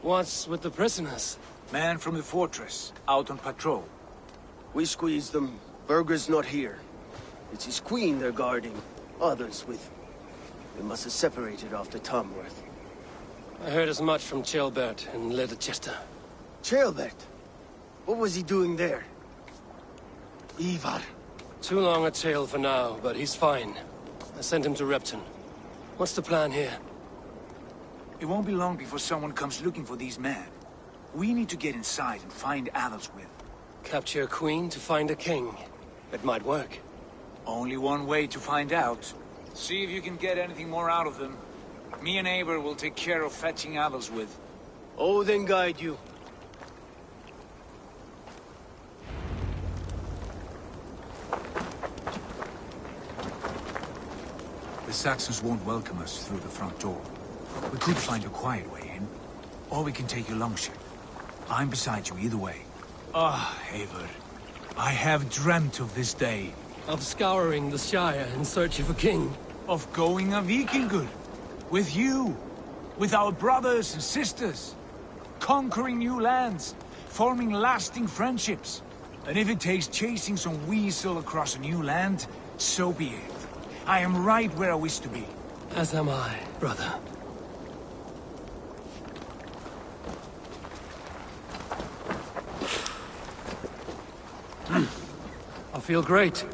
What's with the prisoners? Man from the fortress, out on patrol. We squeezed them. Berger's not here. It's his queen they're guarding. Others with... They must have separated after Tamworth. I heard as much from Chelbert in Leicester. Chelbert? What was he doing there? Ivar. Too long a tale for now, but he's fine. I sent him to Repton. What's the plan here? It won't be long before someone comes looking for these men. We need to get inside and find Adelswith. Capture a queen to find a king. It might work. Only one way to find out. See if you can get anything more out of them. Me and Eivor will take care of fetching Adelswith. Odin guide you. The Saxons won't welcome us through the front door. We could find a quiet way in, or we can take your longship. I'm beside you either way. Ah, Eivor. I have dreamt of this day. Of scouring the Shire in search of a king. Of going a Vikingur. With you. With our brothers and sisters. Conquering new lands. Forming lasting friendships. And if it takes chasing some weasel across a new land, so be it. I am right where I wish to be. As am I, brother. I feel great.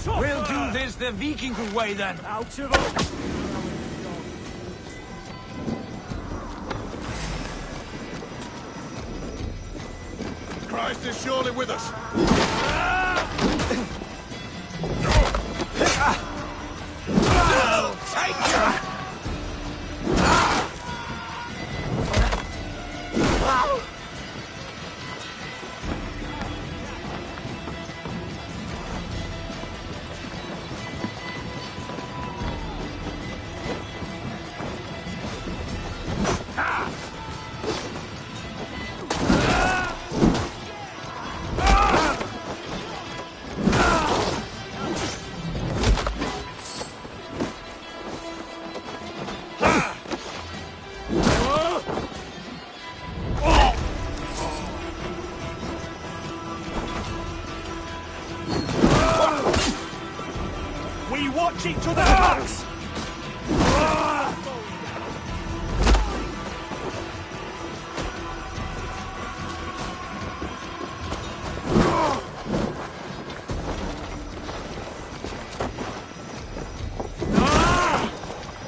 We'll do this the Vikingur way then. Out of it! Christ is surely with us. I'll take you! We watch each other's backs!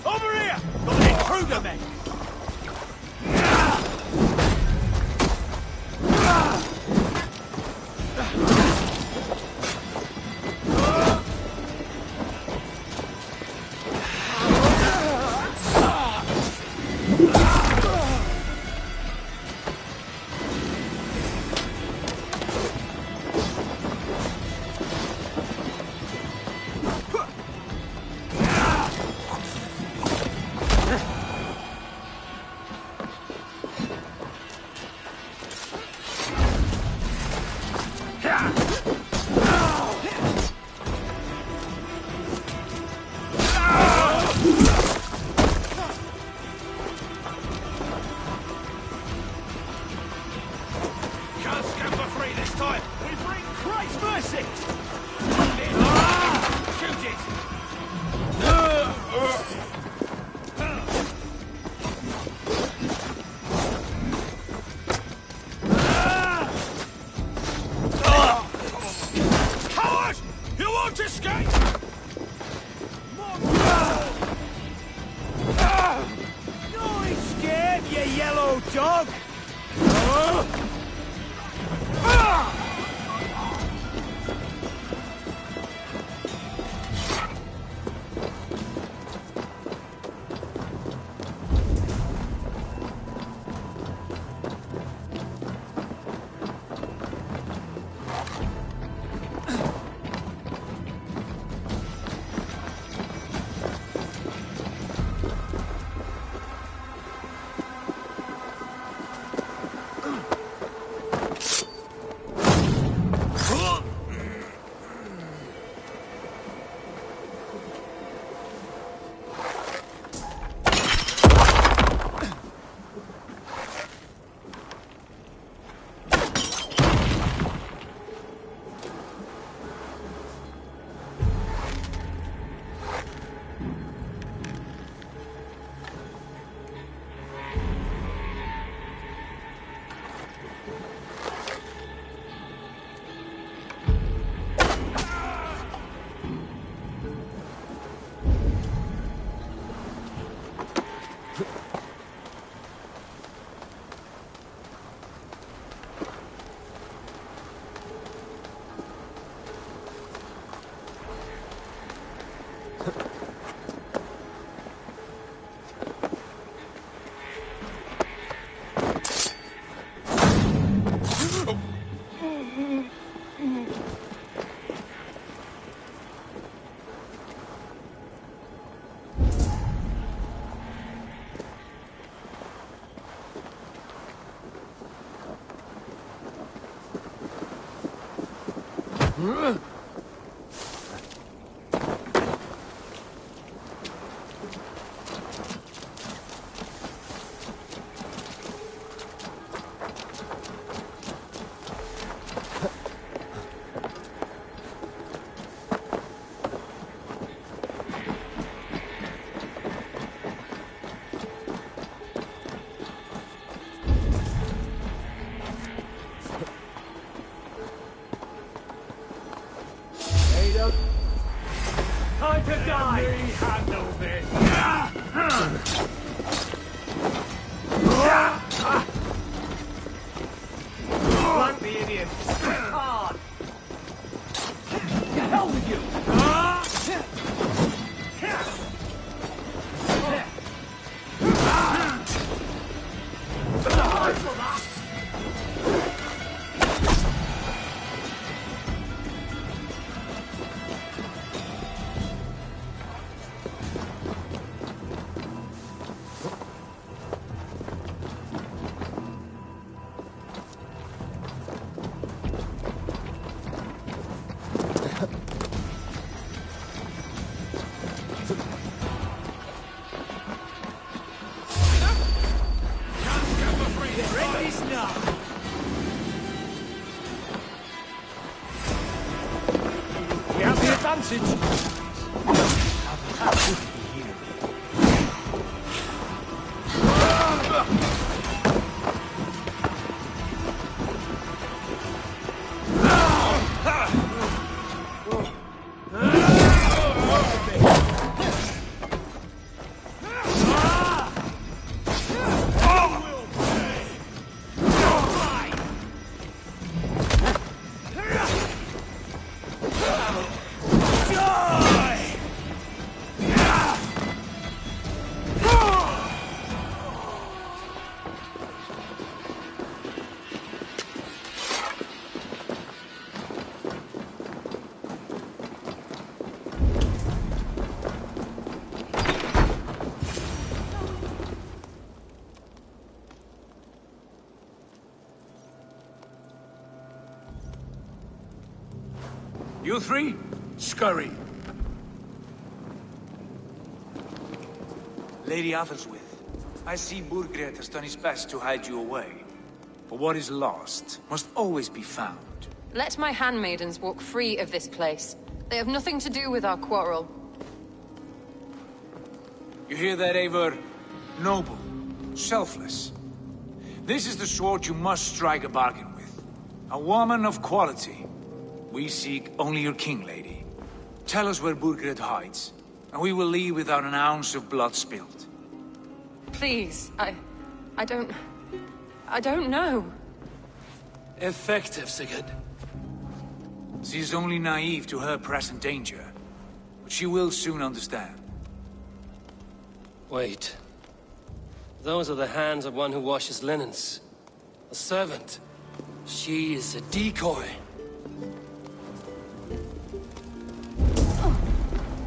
Over here! Got an intruder, men! escape! No escape, you yellow dog! Time to die! Let me handle this! Plant the idiot! Hard! To hell with you! We have the advantage! You three, scurry. Lady Athelstwith, I see Burgred has done his best to hide you away. But what is lost must always be found. Let my handmaidens walk free of this place. They have nothing to do with our quarrel. You hear that, Eivor? Noble, selfless. This is the sword you must strike a bargain with. A woman of quality. We seek only your king, lady. Tell us where Burgred hides, and we will leave without an ounce of blood spilled. Please, I don't know. Effective, Sigurd. She is only naive to her present danger, but she will soon understand. Wait. Those are the hands of one who washes linens. A servant. She is a decoy.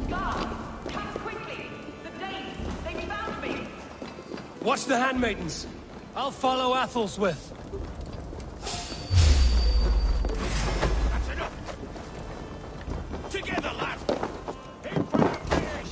Guard! Come quickly! The Danes! They found me! Watch the handmaidens. I'll follow Athel's. That's enough! Together, lad! In for the finish!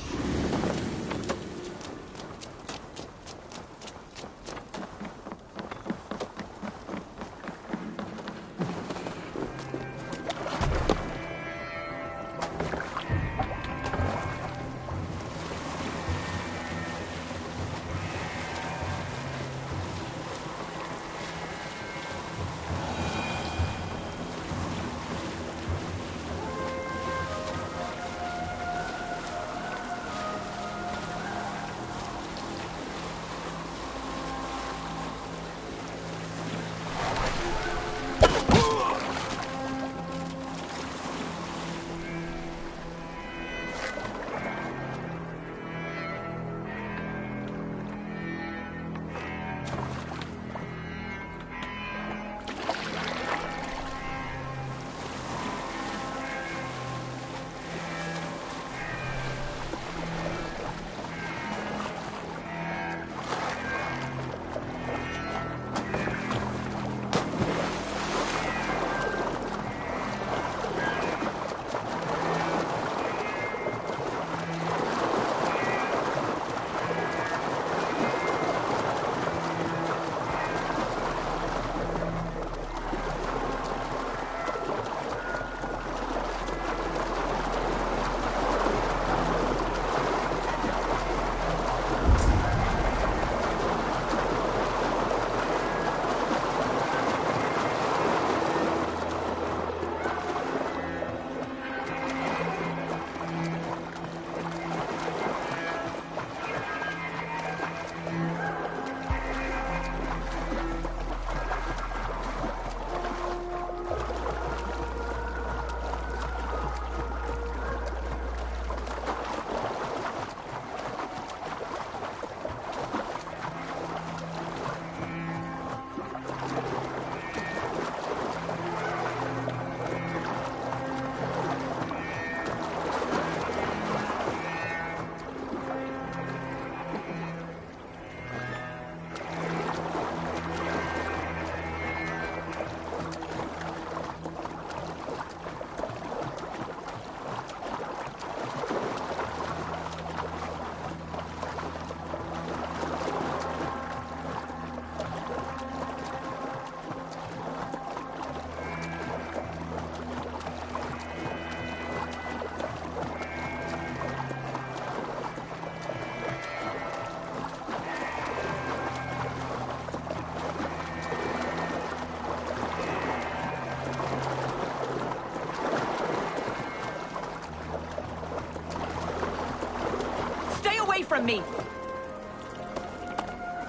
From me!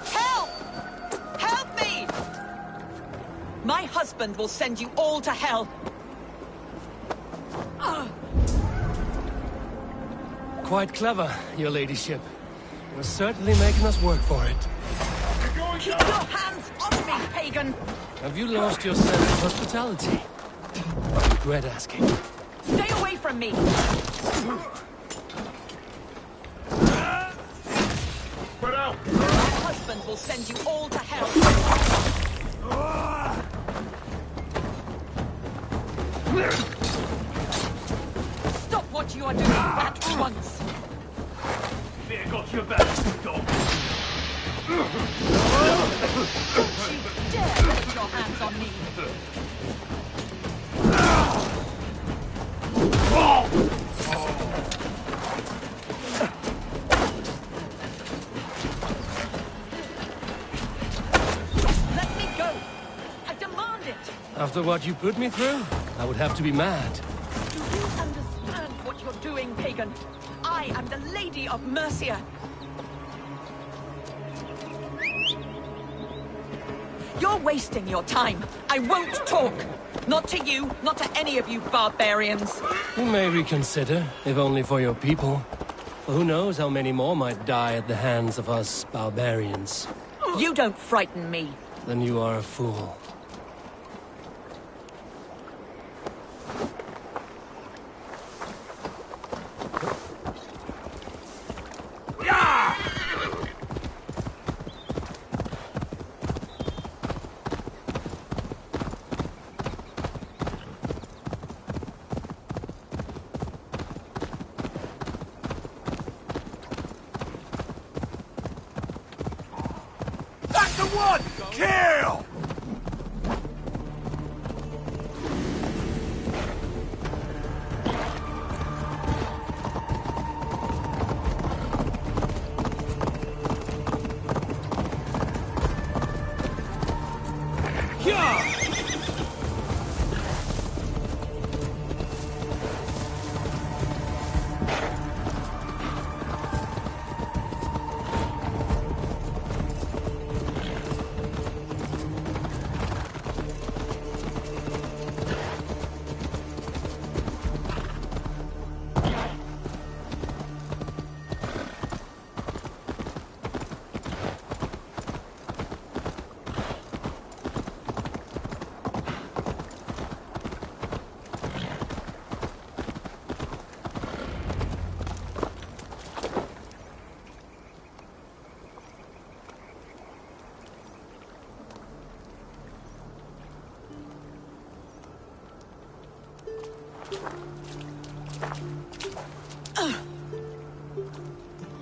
Help! Help me! My husband will send you all to hell! Quite clever, your ladyship. You're certainly making us work for it. Keep your hands off me, pagan! Have you lost your sense of hospitality? I regret asking. Stay away from me! My husband will send you all to hell! Stop what you are doing at once! Fear got your back, dog. Don't you dare lay your hands on me! Let me go! I demand it! After what you put me through, I would have to be mad. Do you understand what you're doing? pagan. I am the Lady of Mercia. You're wasting your time. I won't talk. Not to you, not to any of you barbarians. You may reconsider, if only for your people. For who knows how many more might die at the hands of us barbarians. You don't frighten me. Then you are a fool. That's the one! Kill!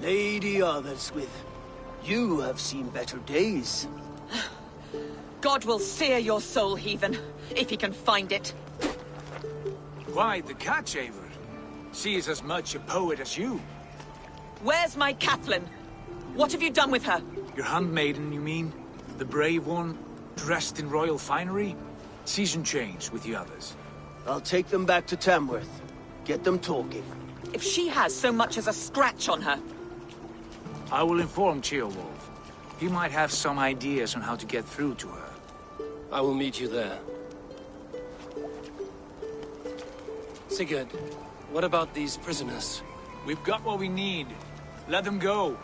Lady Otherswith, you have seen better days. God will sear your soul, heathen, if he can find it. Why, the catch, Eivor. She is as much a poet as you. Where's my Catelyn? What have you done with her? Your handmaiden, you mean? The brave one, dressed in royal finery? Season change with the others. I'll take them back to Tamworth. Get them talking. If she has so much as a scratch on her. I will inform Ceolwulf. He might have some ideas on how to get through to her. I will meet you there. Sigurd, what about these prisoners? We've got what we need. Let them go.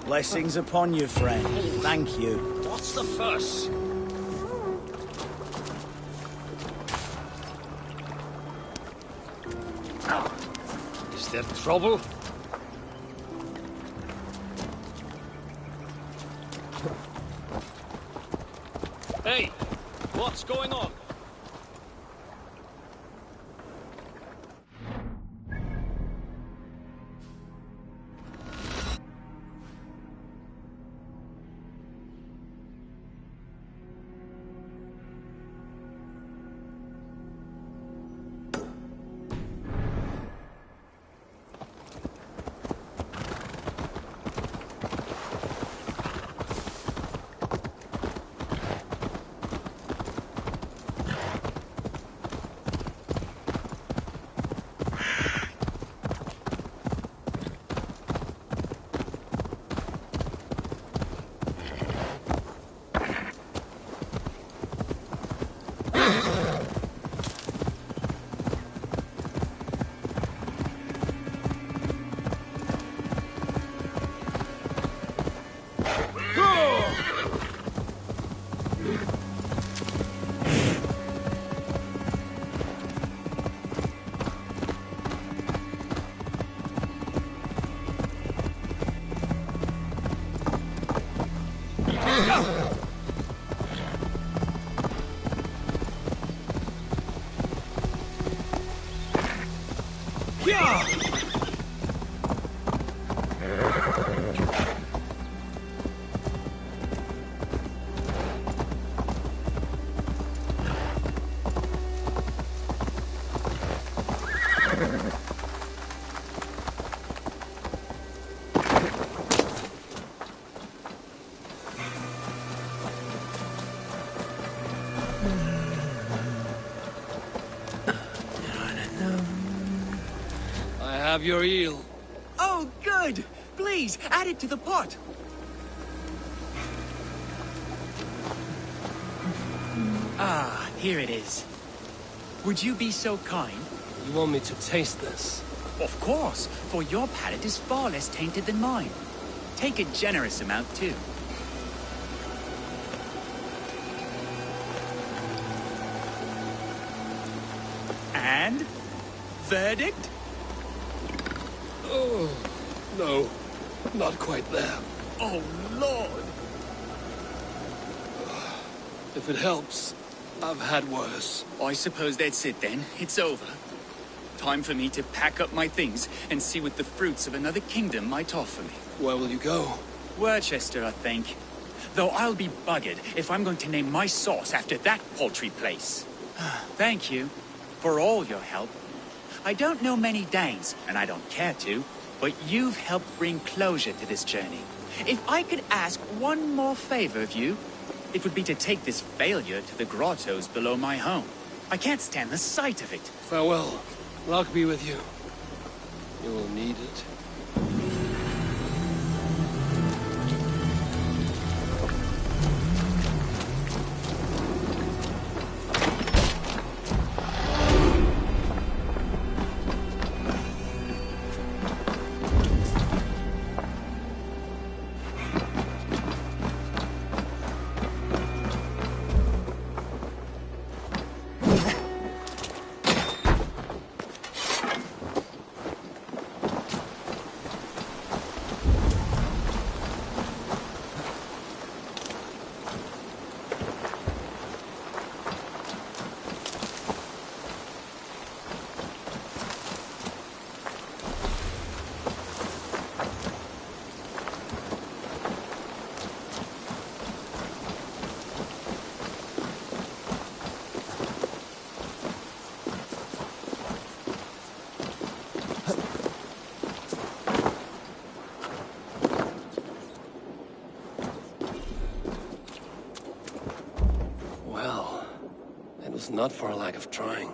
Blessings upon you, friend. Thank you. What's the fuss? Is there trouble? Hey, what's going on? of your eel. Oh, good! Please, add it to the pot. Ah, here it is. Would you be so kind? You want me to taste this? Of course, for your palate is far less tainted than mine. Take a generous amount, too. And? Verdict? Oh, no. Not quite there. Oh, Lord! If it helps, I've had worse. I suppose that's it then. It's over. Time for me to pack up my things and see what the fruits of another kingdom might offer me. Where will you go? Worcester, I think. Though I'll be buggered if I'm going to name my sauce after that paltry place. Thank you for all your help. I don't know many Danes, and I don't care to, but you've helped bring closure to this journey. If I could ask one more favor of you, it would be to take this failure to the grottos below my home. I can't stand the sight of it. Farewell. Luck be with you. You will need it. Not for a lack of trying.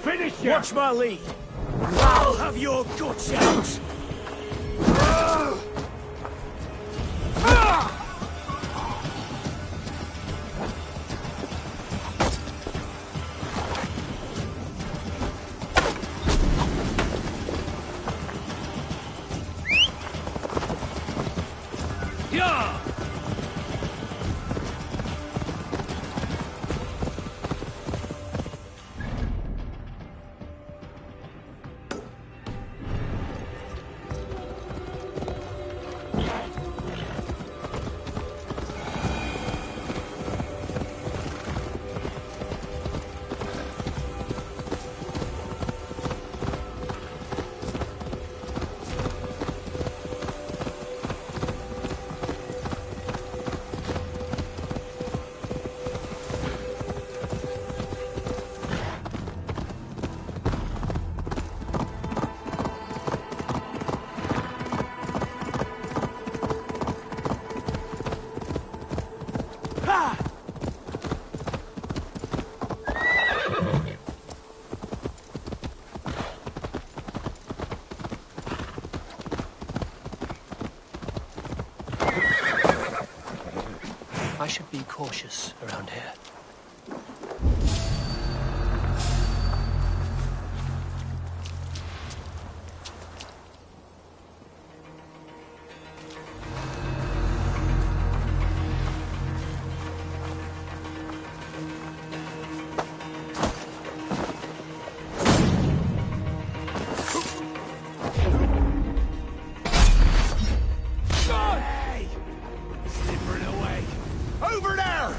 Finish you! Watch my lead. I'll have your guts out. Yeah! I should be cautious around here. Over there!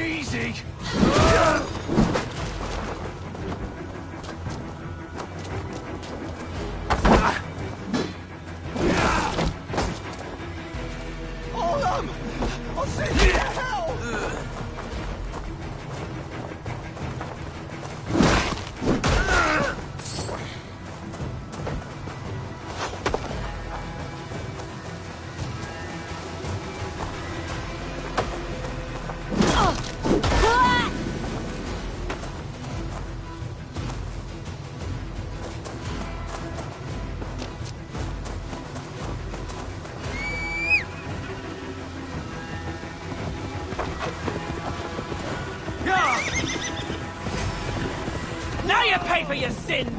Easy! Hold on! I'll send you to hell! Now you pay for your sins!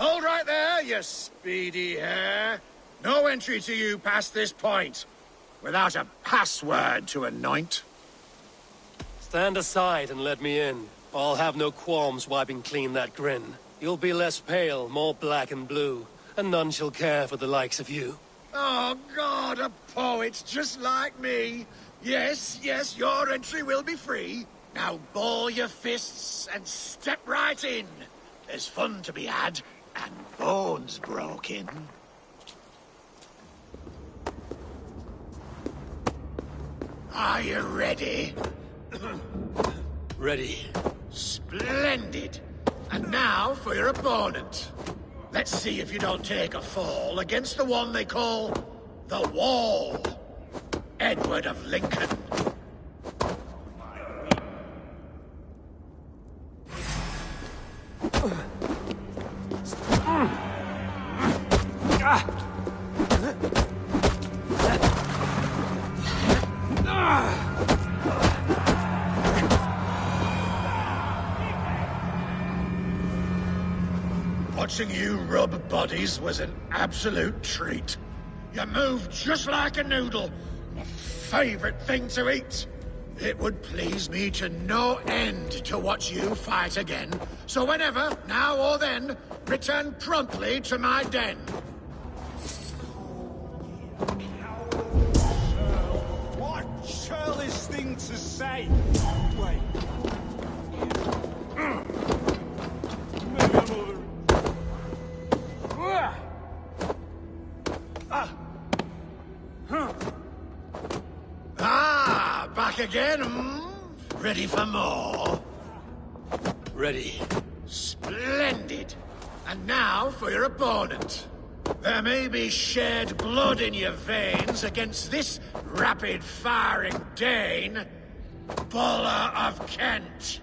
Hold right there, you speedy hare. No entry to you past this point, without a password to anoint. Stand aside and let me in. I'll have no qualms wiping clean that grin. You'll be less pale, more black and blue, and none shall care for the likes of you. Oh, God, a poet just like me. Yes, yes, your entry will be free. Now ball your fists and step right in. There's fun to be had, and bones broken. Are you ready? Ready. Splendid. And now for your opponent. Let's see if you don't take a fall against the one they call the Wall. Edward of Lincoln. Watching you rub bodies was an absolute treat. You moved just like a noodle. My favorite thing to eat. It would please me to no end to watch you fight again. So whenever, now or then, return promptly to my den. What churlish thing to say! Wait. Maybe I'm over... Ah, back again, hmm? Ready for more? Ready. Splendid. And now for your opponent. There may be shed blood in your veins against this rapid-firing Dane, Buller of Kent.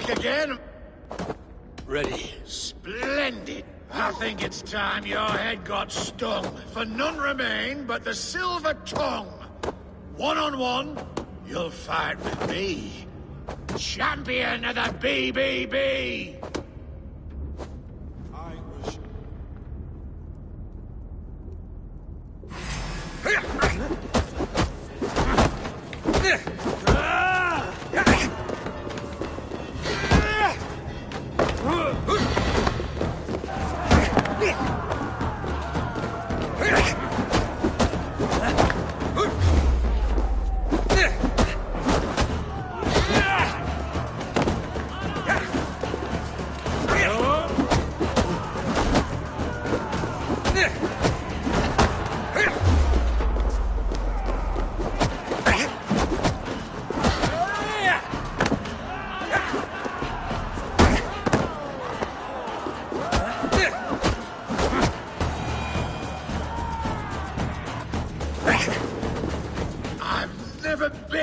back again? Ready. Splendid. I think it's time your head got stung, for none remain but the silver tongue. One-on-one, you'll fight with me. Champion of the BBB!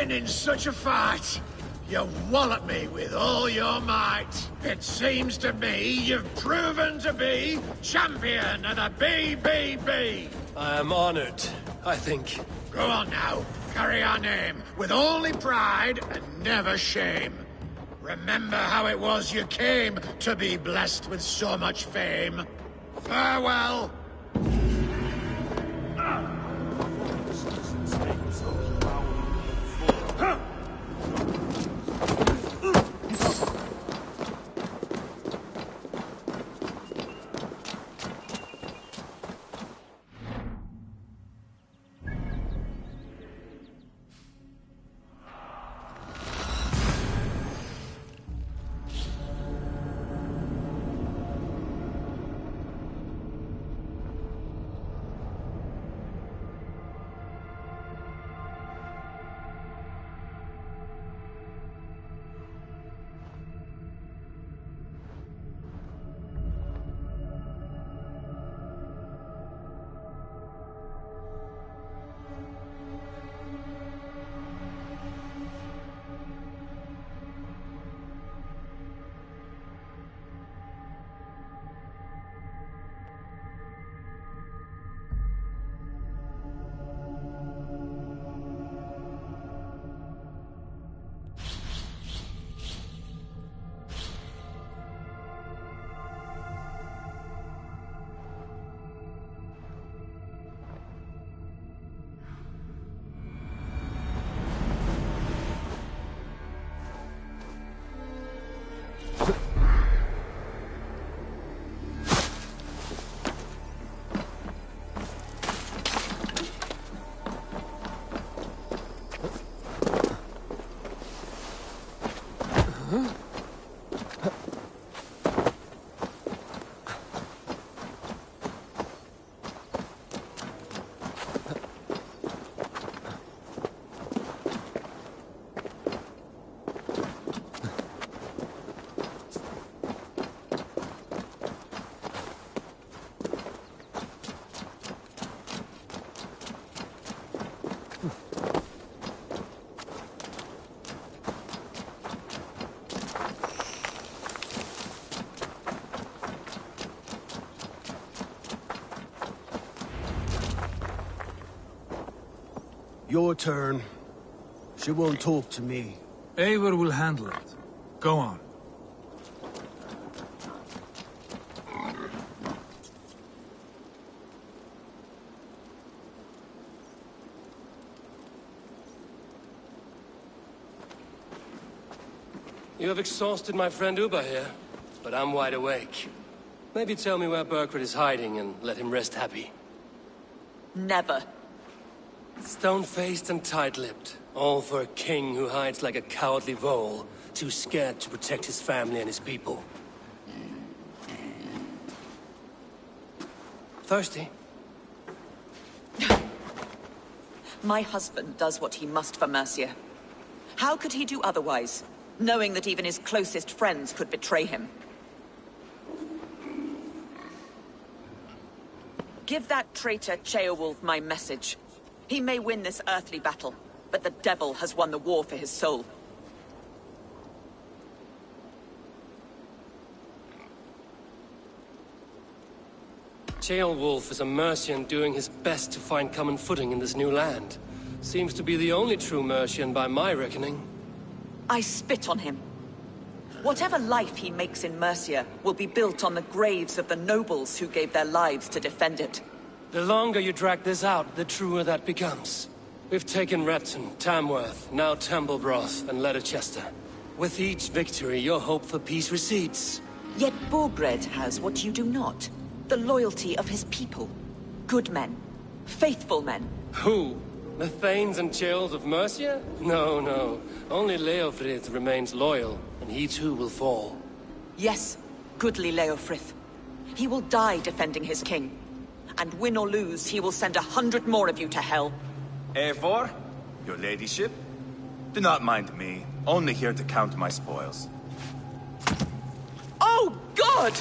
In such a fight, you wallop me with all your might. It seems to me you've proven to be champion of the BBB. I am honored, I think. Go on now, carry our name with only pride and never shame. Remember how it was you came to be blessed with so much fame. Farewell. Your turn. She won't talk to me. Eivor will handle it. Go on. You have exhausted my friend Uba here, but I'm wide awake. Maybe tell me where Burkred is hiding and let him rest happy. Never. Stone-faced and tight-lipped. All for a king who hides like a cowardly vole, too scared to protect his family and his people. Thirsty? My husband does what he must for Mercia. How could he do otherwise, knowing that even his closest friends could betray him? Give that traitor Ceolwulf my message. He may win this earthly battle, but the devil has won the war for his soul. Ceolwulf is a Mercian doing his best to find common footing in this new land. Seems to be the only true Mercian by my reckoning. I spit on him. Whatever life he makes in Mercia will be built on the graves of the nobles who gave their lives to defend it. The longer you drag this out, the truer that becomes. We've taken Repton, Tamworth, now Templebroth, and Leicester. With each victory, your hope for peace recedes. Yet Borgred has what you do not. The loyalty of his people. Good men. Faithful men. Who? The Thanes and Chills of Mercia? No, no. Only Leofrith remains loyal, and he too will fall. Yes, goodly Leofrith. He will die defending his king. And win or lose, he will send 100 more of you to hell. Eivor, your ladyship? Do not mind me. Only here to count my spoils. Oh, God!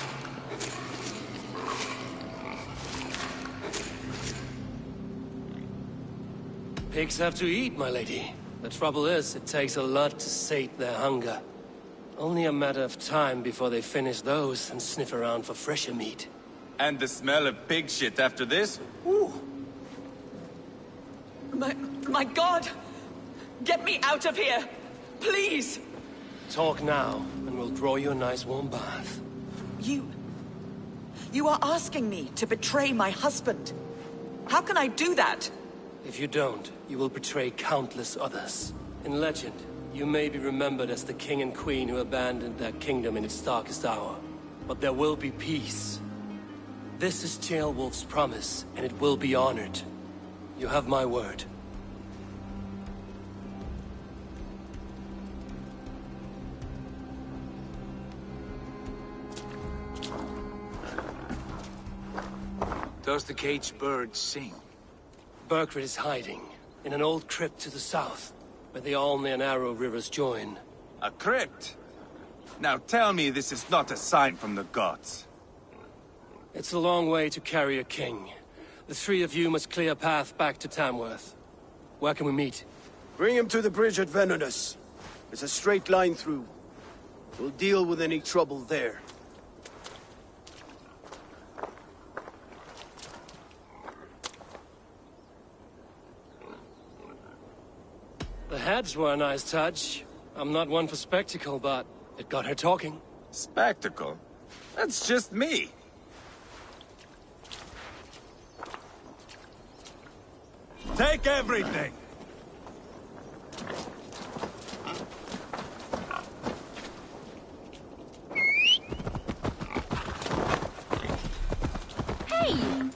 Pigs have to eat, my lady. The trouble is, it takes a lot to sate their hunger. Only a matter of time before they finish those and sniff around for fresher meat. And the smell of pig shit after this? Ooh. My God! Get me out of here! Please! Talk now, and we'll draw you a nice warm bath. You are asking me to betray my husband. How can I do that? If you don't, you will betray countless others. In legend, you may be remembered as the king and queen who abandoned their kingdom in its darkest hour. But there will be peace. This is Ceolwulf's promise, and it will be honored. You have my word. Does the caged bird sing? Berkrit is hiding in an old crypt to the south, where the Alne and Arrow rivers join. A crypt? Now tell me this is not a sign from the gods. It's a long way to carry a king. The three of you must clear a path back to Tamworth. Where can we meet? Bring him to the bridge at Venonus. It's a straight line through. We'll deal with any trouble there. The heads were a nice touch. I'm not one for spectacle, but it got her talking. Spectacle? That's just me. Take everything! Hey!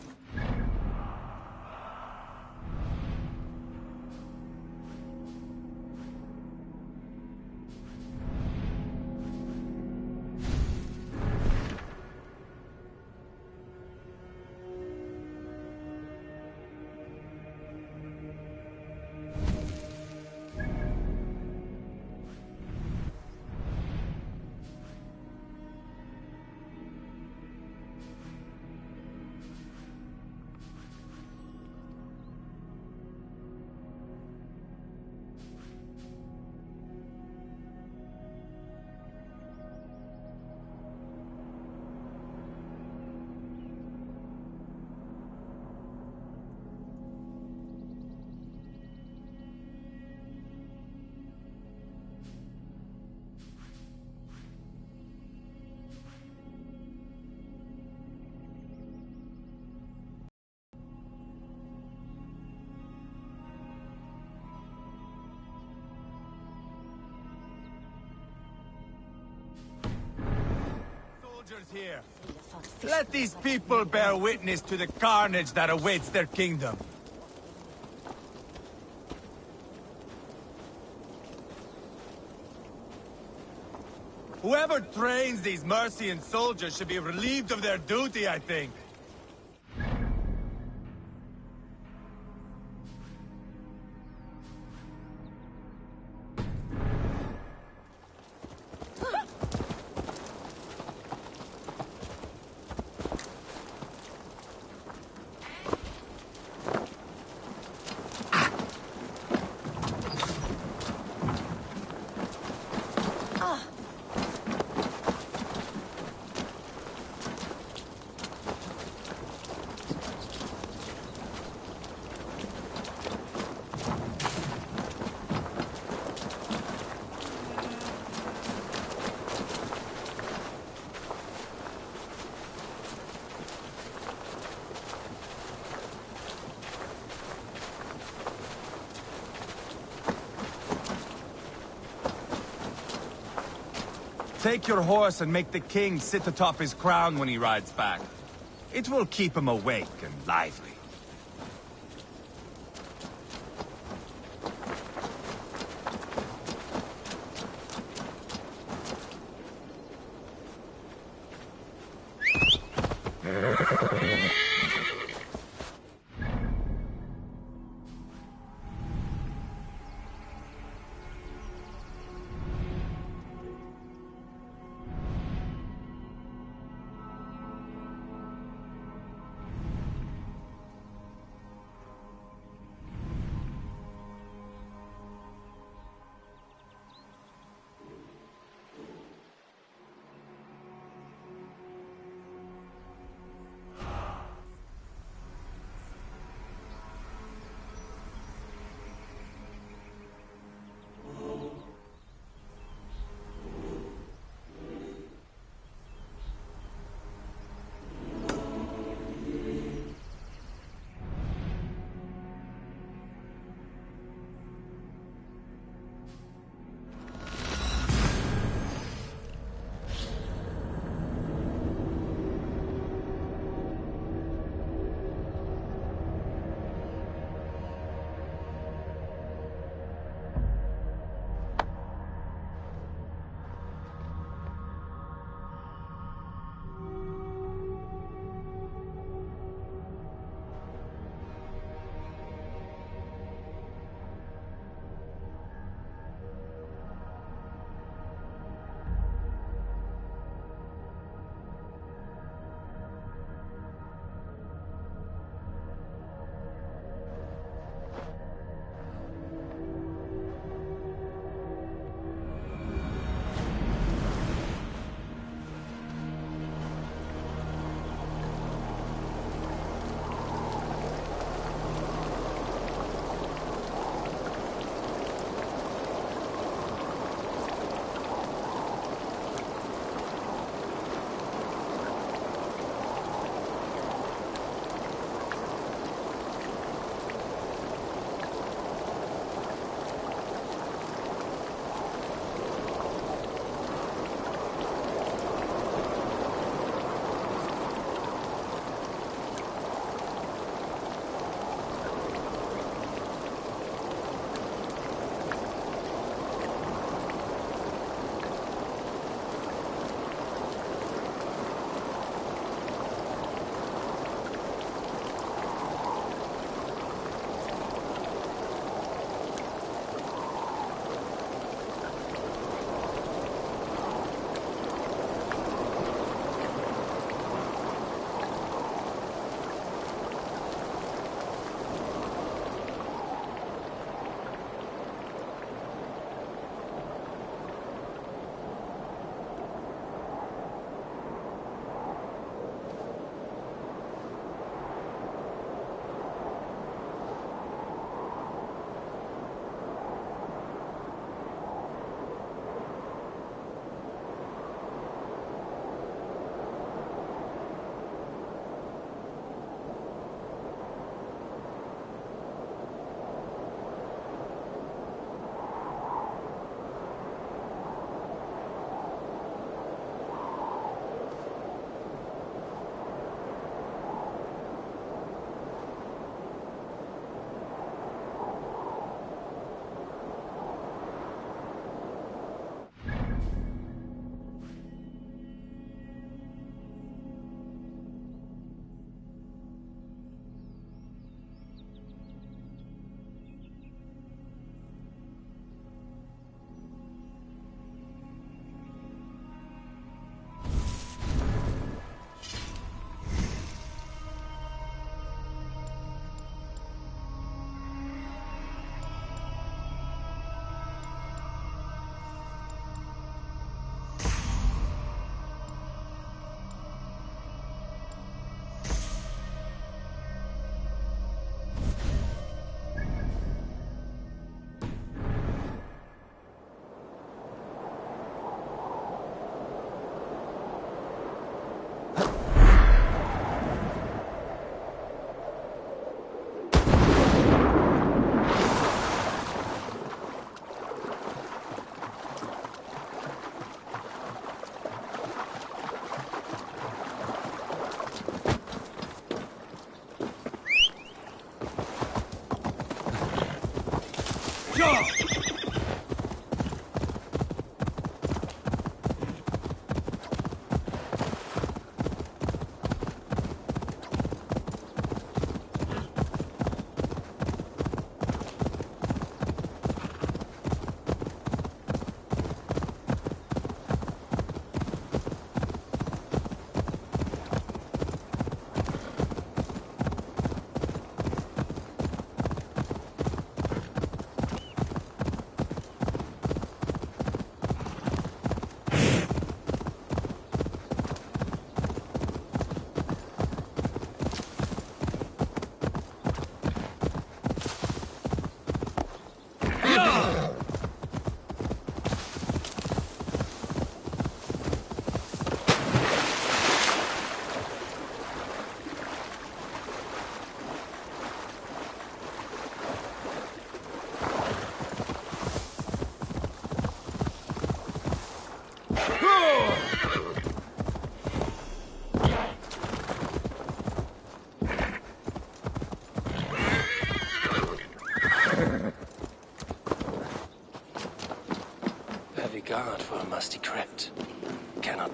Here. Let these people bear witness to the carnage that awaits their kingdom. Whoever trains these Mercian soldiers should be relieved of their duty, I think. Take your horse and make the king sit atop his crown when he rides back. It will keep him awake and lively.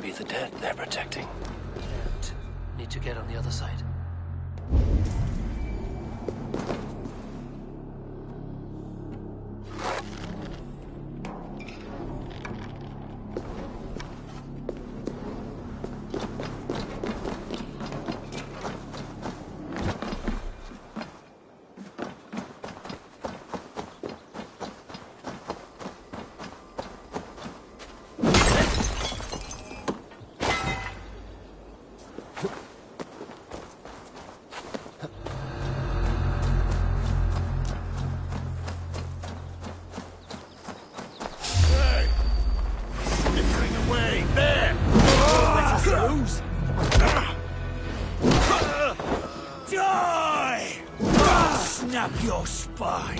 be the dead they're protecting. And need to get on the other side. Snap your spine!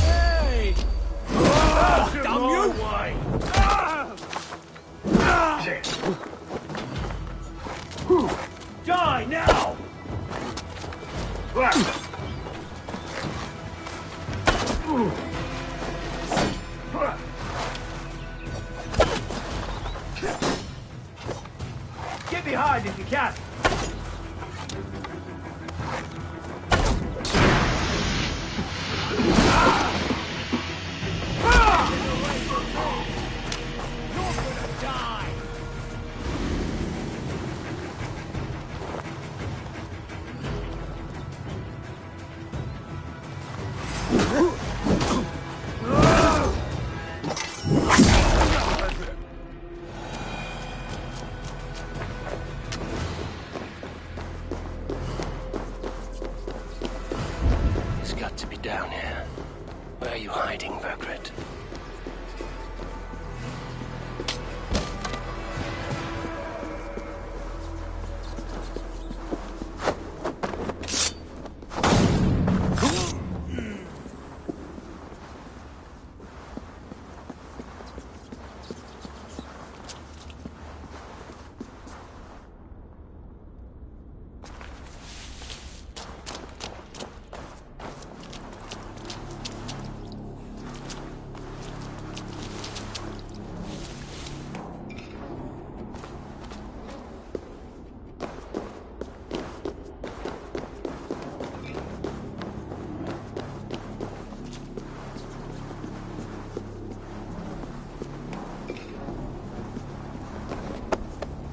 Hey! Damn you! Die now! Get behind if you can. You're gonna die. He's got to be down here. Where are you hiding, Bergret?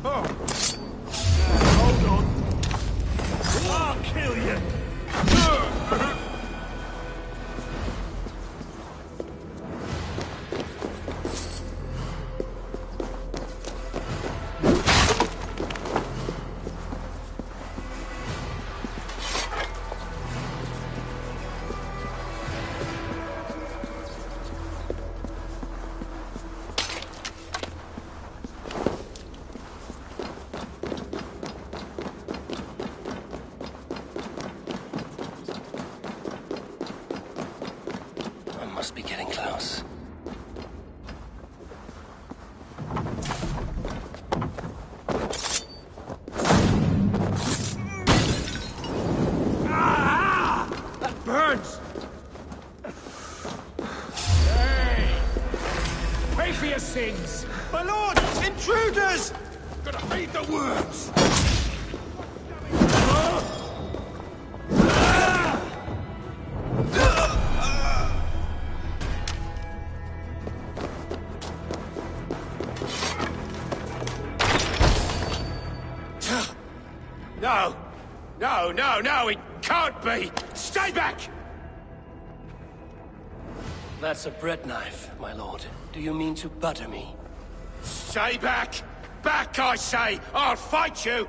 Hold on. I'll kill you. I must be getting close. That burns! Hey! Pay for your sins! My lord! Intruders! Gonna feed the worms! No! No, no, no! It can't be! Stay back! That's a bread knife, my lord. Do you mean to butter me? Stay back! Back, I say! I'll fight you!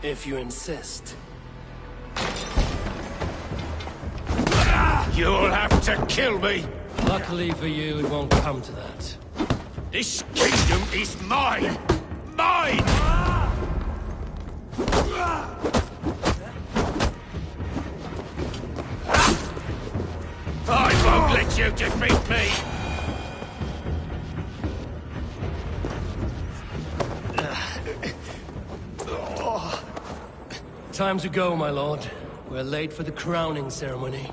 If you insist. You'll have to kill me! Luckily for you, it won't come to that. This kingdom is mine! Mine! I won't let you defeat me! Time to go, my lord. We're late for the crowning ceremony.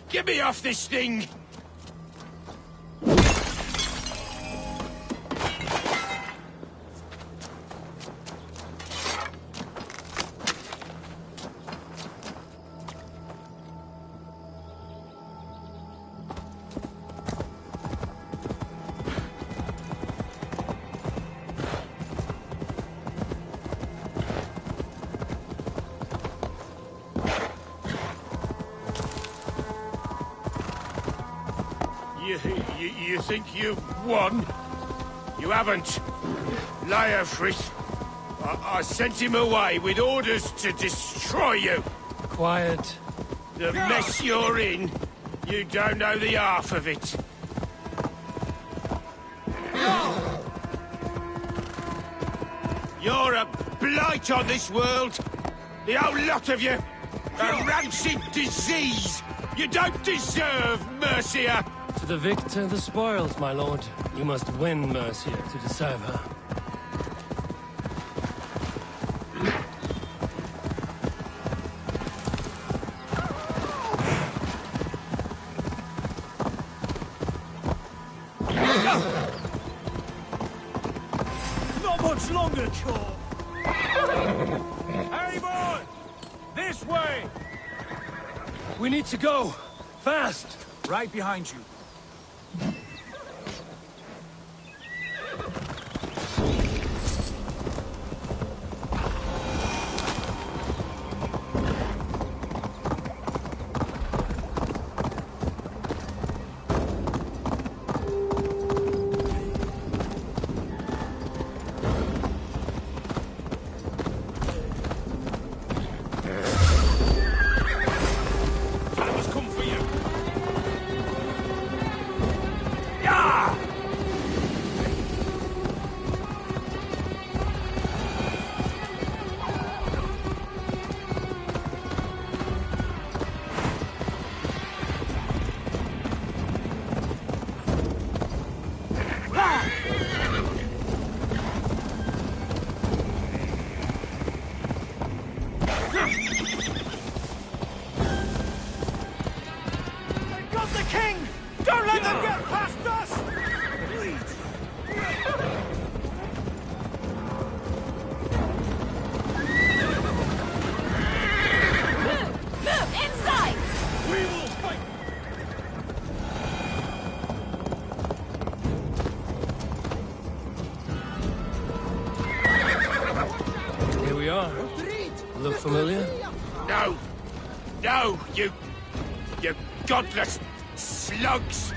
Get me off this thing! You think you've won? You haven't. Leofrith. I sent him away with orders to destroy you. Quiet. The mess you're in, you don't know the half of it. You're a blight on this world. The whole lot of you. A rancid disease. You don't deserve Mercia. To the victor, the spoils, my lord. You must win Mercia to deserve her. Not much longer, Cor. Hey, boy! This way! We need to go. Fast! Right behind you. Look familiar? No! No, you godless slugs!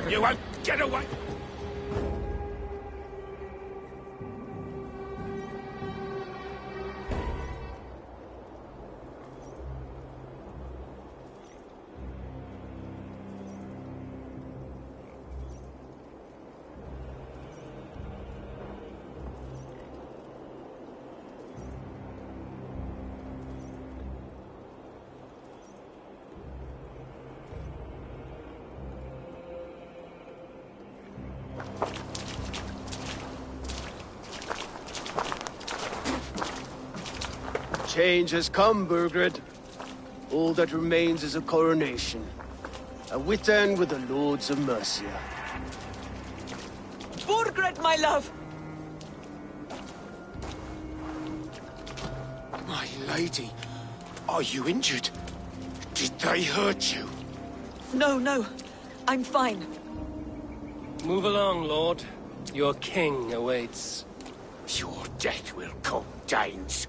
You won't Get away! Change has come, Burgred. All that remains is a coronation. A wit end with the Lords of Mercia. Burgred, my love! My lady, are you injured? Did they hurt you? No, no. I'm fine. Move along, Lord. Your king awaits. Your death will come, Danes.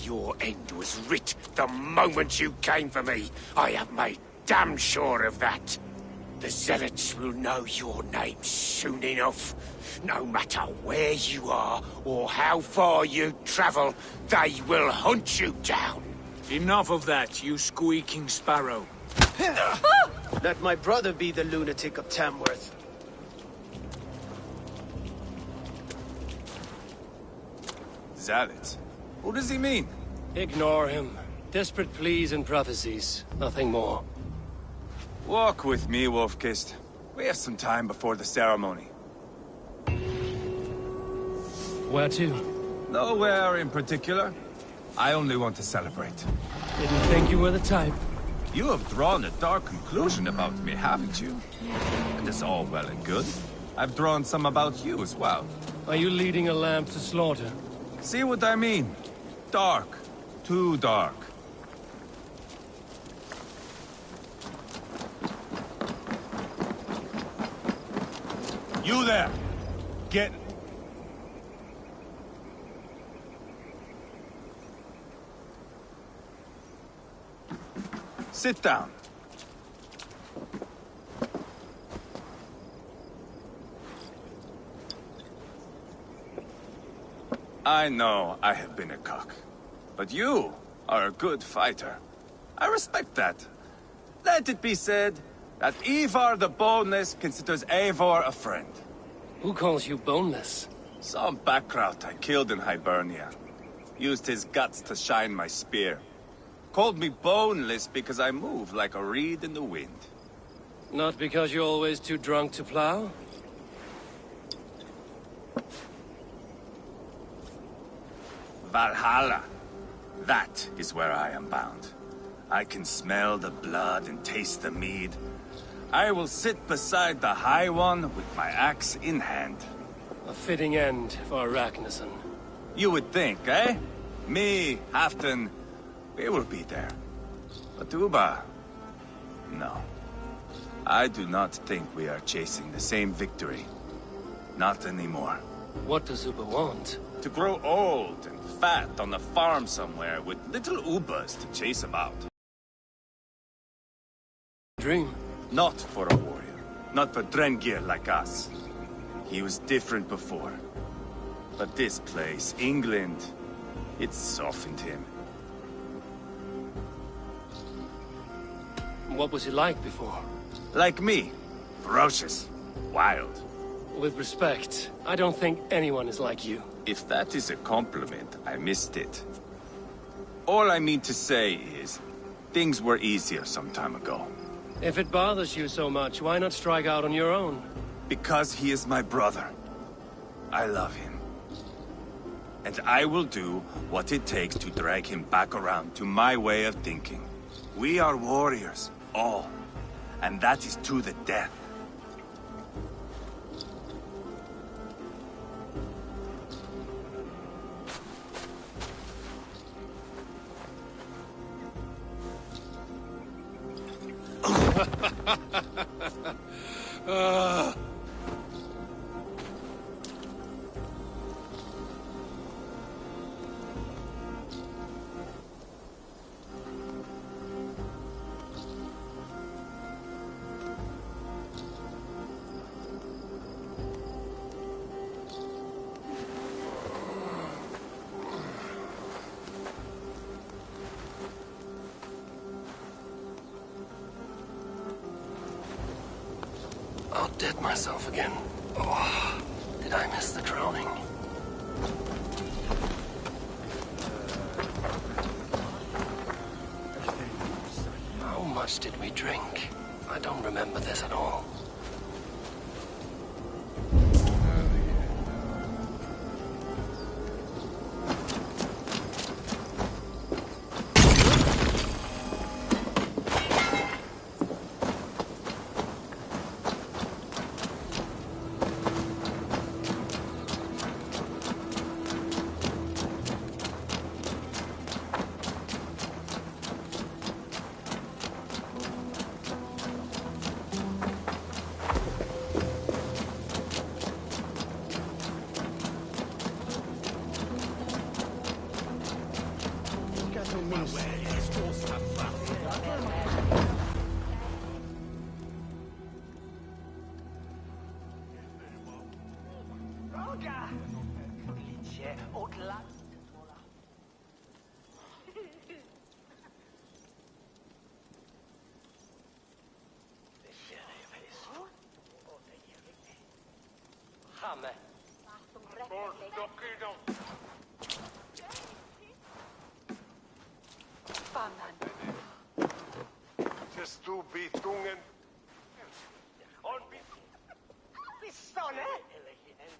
Your end was writ the moment you came for me. I have made damn sure of that. The Zealots will know your name soon enough. No matter where you are or how far you travel, they will hunt you down. Enough of that, you squeaking sparrow. Let my brother be the lunatic of Tamworth. Zealots? Who does he mean? Ignore him. Desperate pleas and prophecies. Nothing more. Walk with me, Wolfkist. We have some time before the ceremony. Where to? Nowhere in particular. I only want to celebrate. Didn't think you were the type. You have drawn a dark conclusion about me, haven't you? And it's all well and good. I've drawn some about you as well. Are you leading a lamb to slaughter? See what I mean? Dark. Too dark. You there! Get... Sit down. I know I have been a cock, but you are a good fighter. I respect that. Let it be said that Ivar the Boneless considers Eivor a friend. Who calls you boneless? Some backrout I killed in Hibernia. Used his guts to shine my spear. Called me boneless because I move like a reed in the wind. Not because you're always too drunk to plow? Valhalla. That is where I am bound. I can smell the blood and taste the mead. I will sit beside the High One with my axe in hand. A fitting end for Arachnason. You would think, eh? Me, Halfdan, we will be there. But Uba... no. I do not think we are chasing the same victory. Not anymore. What does Uba want? To grow old and fat on a farm somewhere with little Ubas to chase about. Dream. Not for a warrior. Not for Drengir like us. He was different before. But this place, England, it softened him. What was he like before? Like me. Ferocious. Wild. With respect, I don't think anyone is like you. If that is a compliment, I missed it. All I mean to say is, things were easier some time ago. If it bothers you so much, why not strike out on your own? Because he is my brother. I love him. And I will do what it takes to drag him back around to my way of thinking. We are warriors, all. And that is to the death. outdid myself again. Oh, did I miss the drowning? How much did we drink? I don't remember this at all.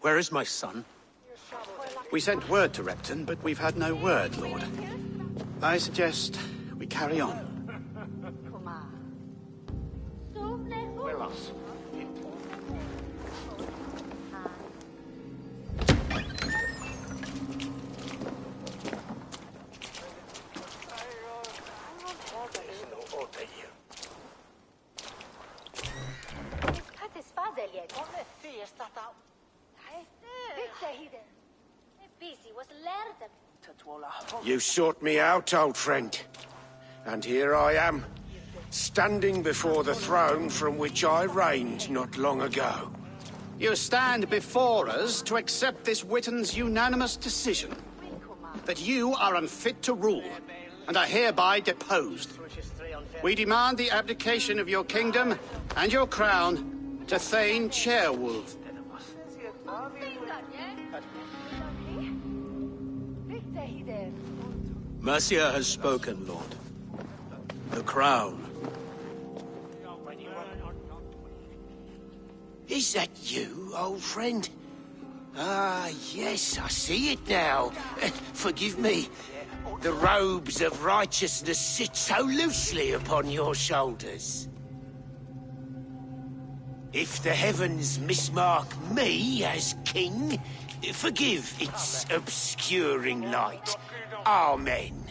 Where is my son? We sent word to Repton, but we've had no word, Lord. I suggest we carry on. You sought me out, old friend. And here I am, standing before the throne from which I reigned not long ago. You stand before us to accept this Witten's unanimous decision that you are unfit to rule, and are hereby deposed. We demand the abdication of your kingdom and your crown to Thane Chairwolf. Mercia has spoken, Lord. The crown. Is that you, old friend? Ah, yes, I see it now. Forgive me. The robes of righteousness sit so loosely upon your shoulders. If the heavens mismark me as king, forgive its obscuring light. Amen.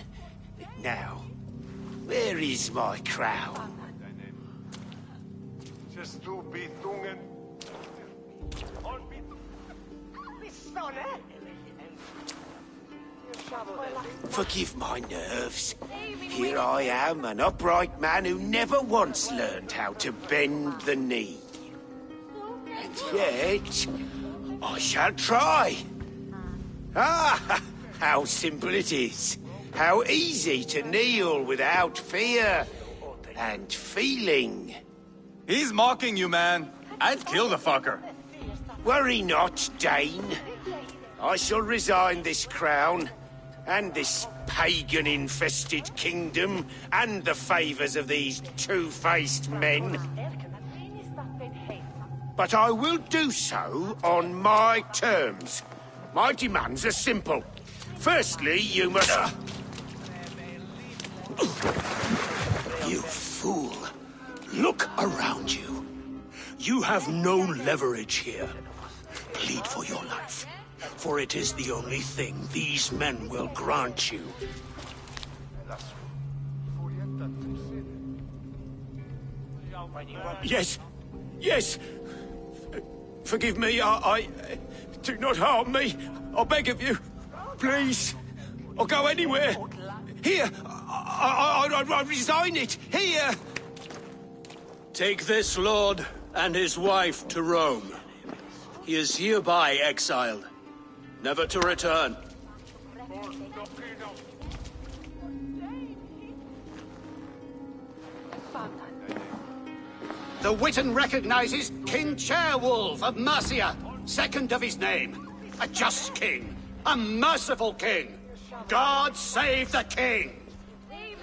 Now, where is my crown? Forgive my nerves. Here I am, an upright man who never once learned how to bend the knee. And yet, I shall try. Ah, how simple it is. How easy to kneel without fear and feeling. He's mocking you, man. I'd kill the fucker. Worry not, Dane. I shall resign this crown, and this pagan-infested kingdom, and the favors of these two-faced men. But I will do so on my terms. My demands are simple. Firstly, you must... You fool. Look around you. You have no leverage here. Plead for your life, for it is the only thing these men will grant you. Yes. Yes. Forgive me, I... Do not harm me. I beg of you. Please. I'll go anywhere. Here. I resign it. Here. Take this lord and his wife to Rome. He is hereby exiled, never to return. The Witan recognizes King Ceolwulf of Mercia, second of his name. A just king, a merciful king. God save the king! It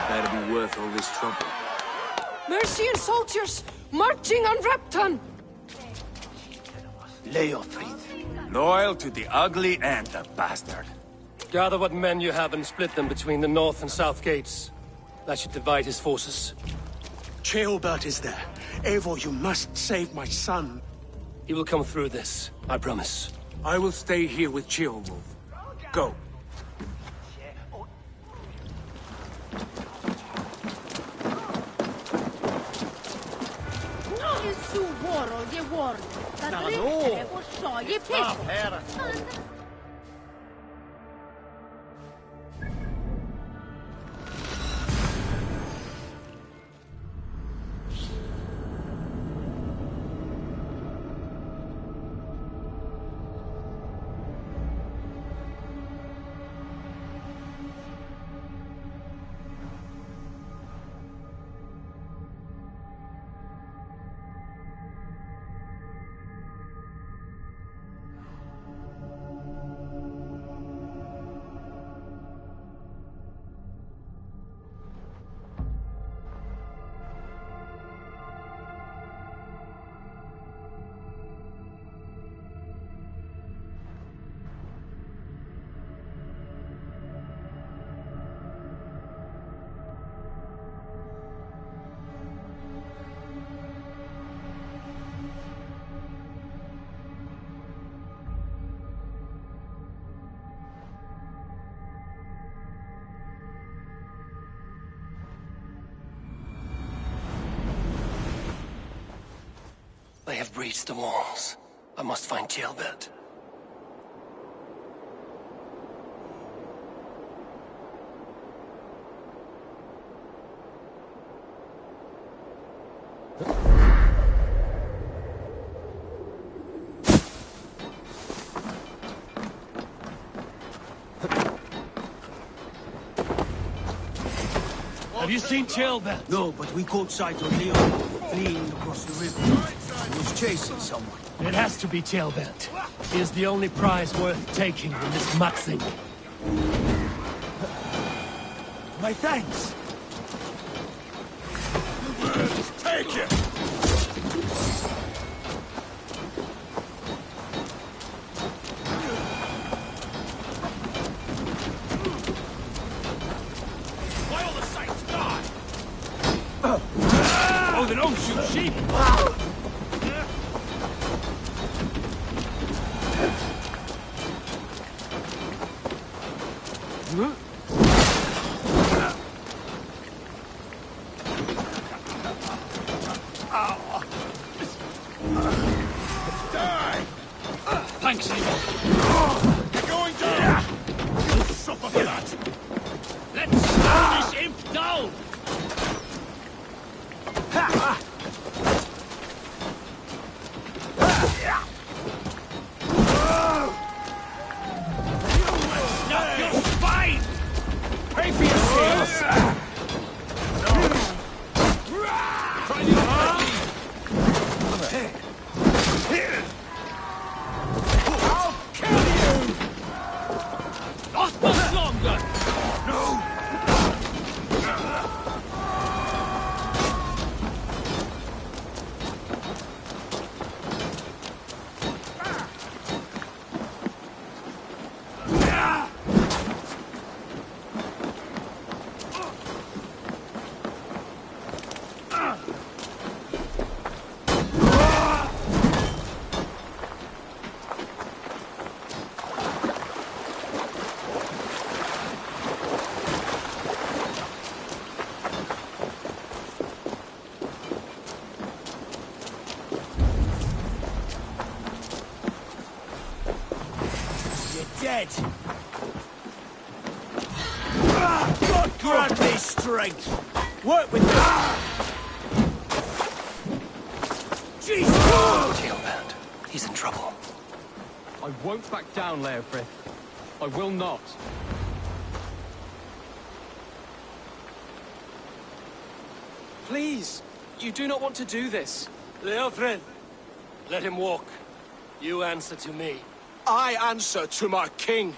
better be worth all this trouble. Mercian soldiers, marching on Repton! Leofrid. Loyal to the ugly and the bastard. Gather what men you have and split them between the north and south gates. That should divide his forces. Ceolbert is there. Eivor, you must save my son. He will come through this, I promise. I will stay here with Ceolwulf. Go. They have breached the walls. I must find Ceolbert. Have you seen Ceolbert? No, but we caught sight of Leon fleeing across the river. He was chasing someone. It has to be Ceolbert. He is the only prize worth taking in this mutzing. My thanks. Take it! Oh, they don't shoot sheep! Die! Thanks, Eivor. You're going down! You'll suffer for that! Let's slow this imp down! Snap your spine! Pay for your sins! Try the other way. I'll kill you! Not much longer! No! Dead. God grant me strength. Work with me. Jesus! Ceolbert, he's in trouble. I won't back down, Leofrith. I will not. Please, You do not want to do this. Leofred, let him walk. You answer to me. I answer to my king.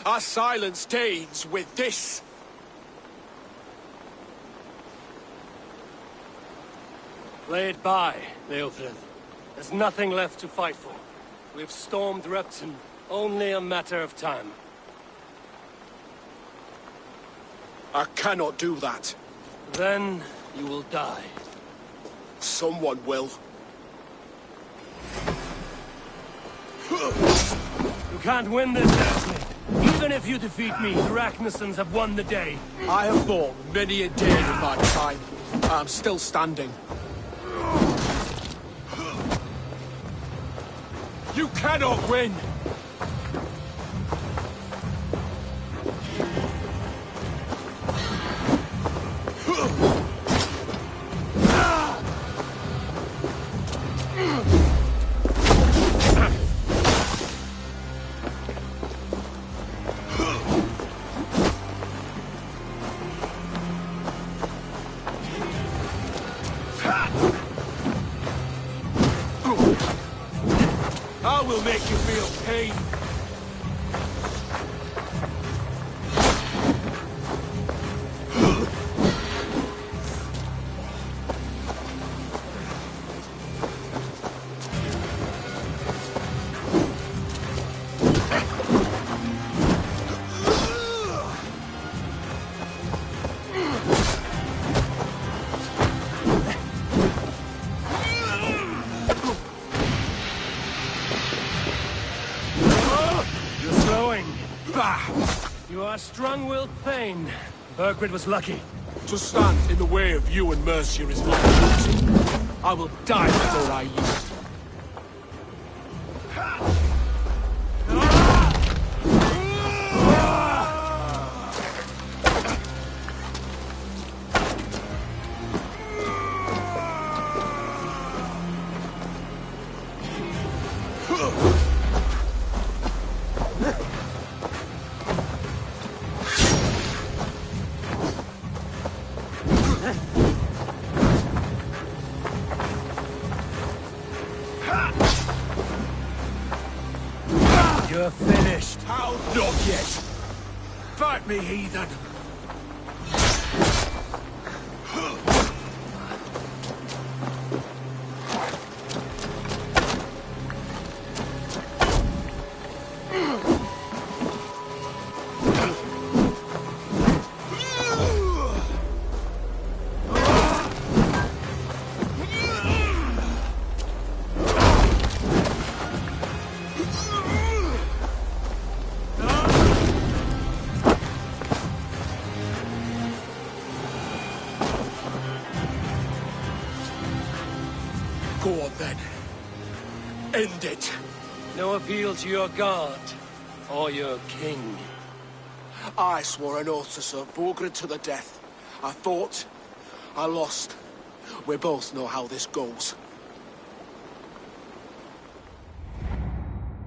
I silence Danes with this. Lay it by, Leofred. There's nothing left to fight for. We've stormed Repton. Only a matter of time. I cannot do that. Then you will die. Someone will. You can't win this, Leofred. Even if you defeat me, the Ragnarsons have won the day. I have fought many a day in my time. I'm still standing. You cannot win! I will make you feel pain. You are strong-willed Thane. Burgred was lucky. To stand in the way of you and Mercia is my duty. I will die before I yield. You're finished. How? Not yet. Fight me, heathen. Go on, then. End it. No appeal to your god, or your king. I swore an oath to serve Burgred to the death. I fought. I lost. We both know how this goes.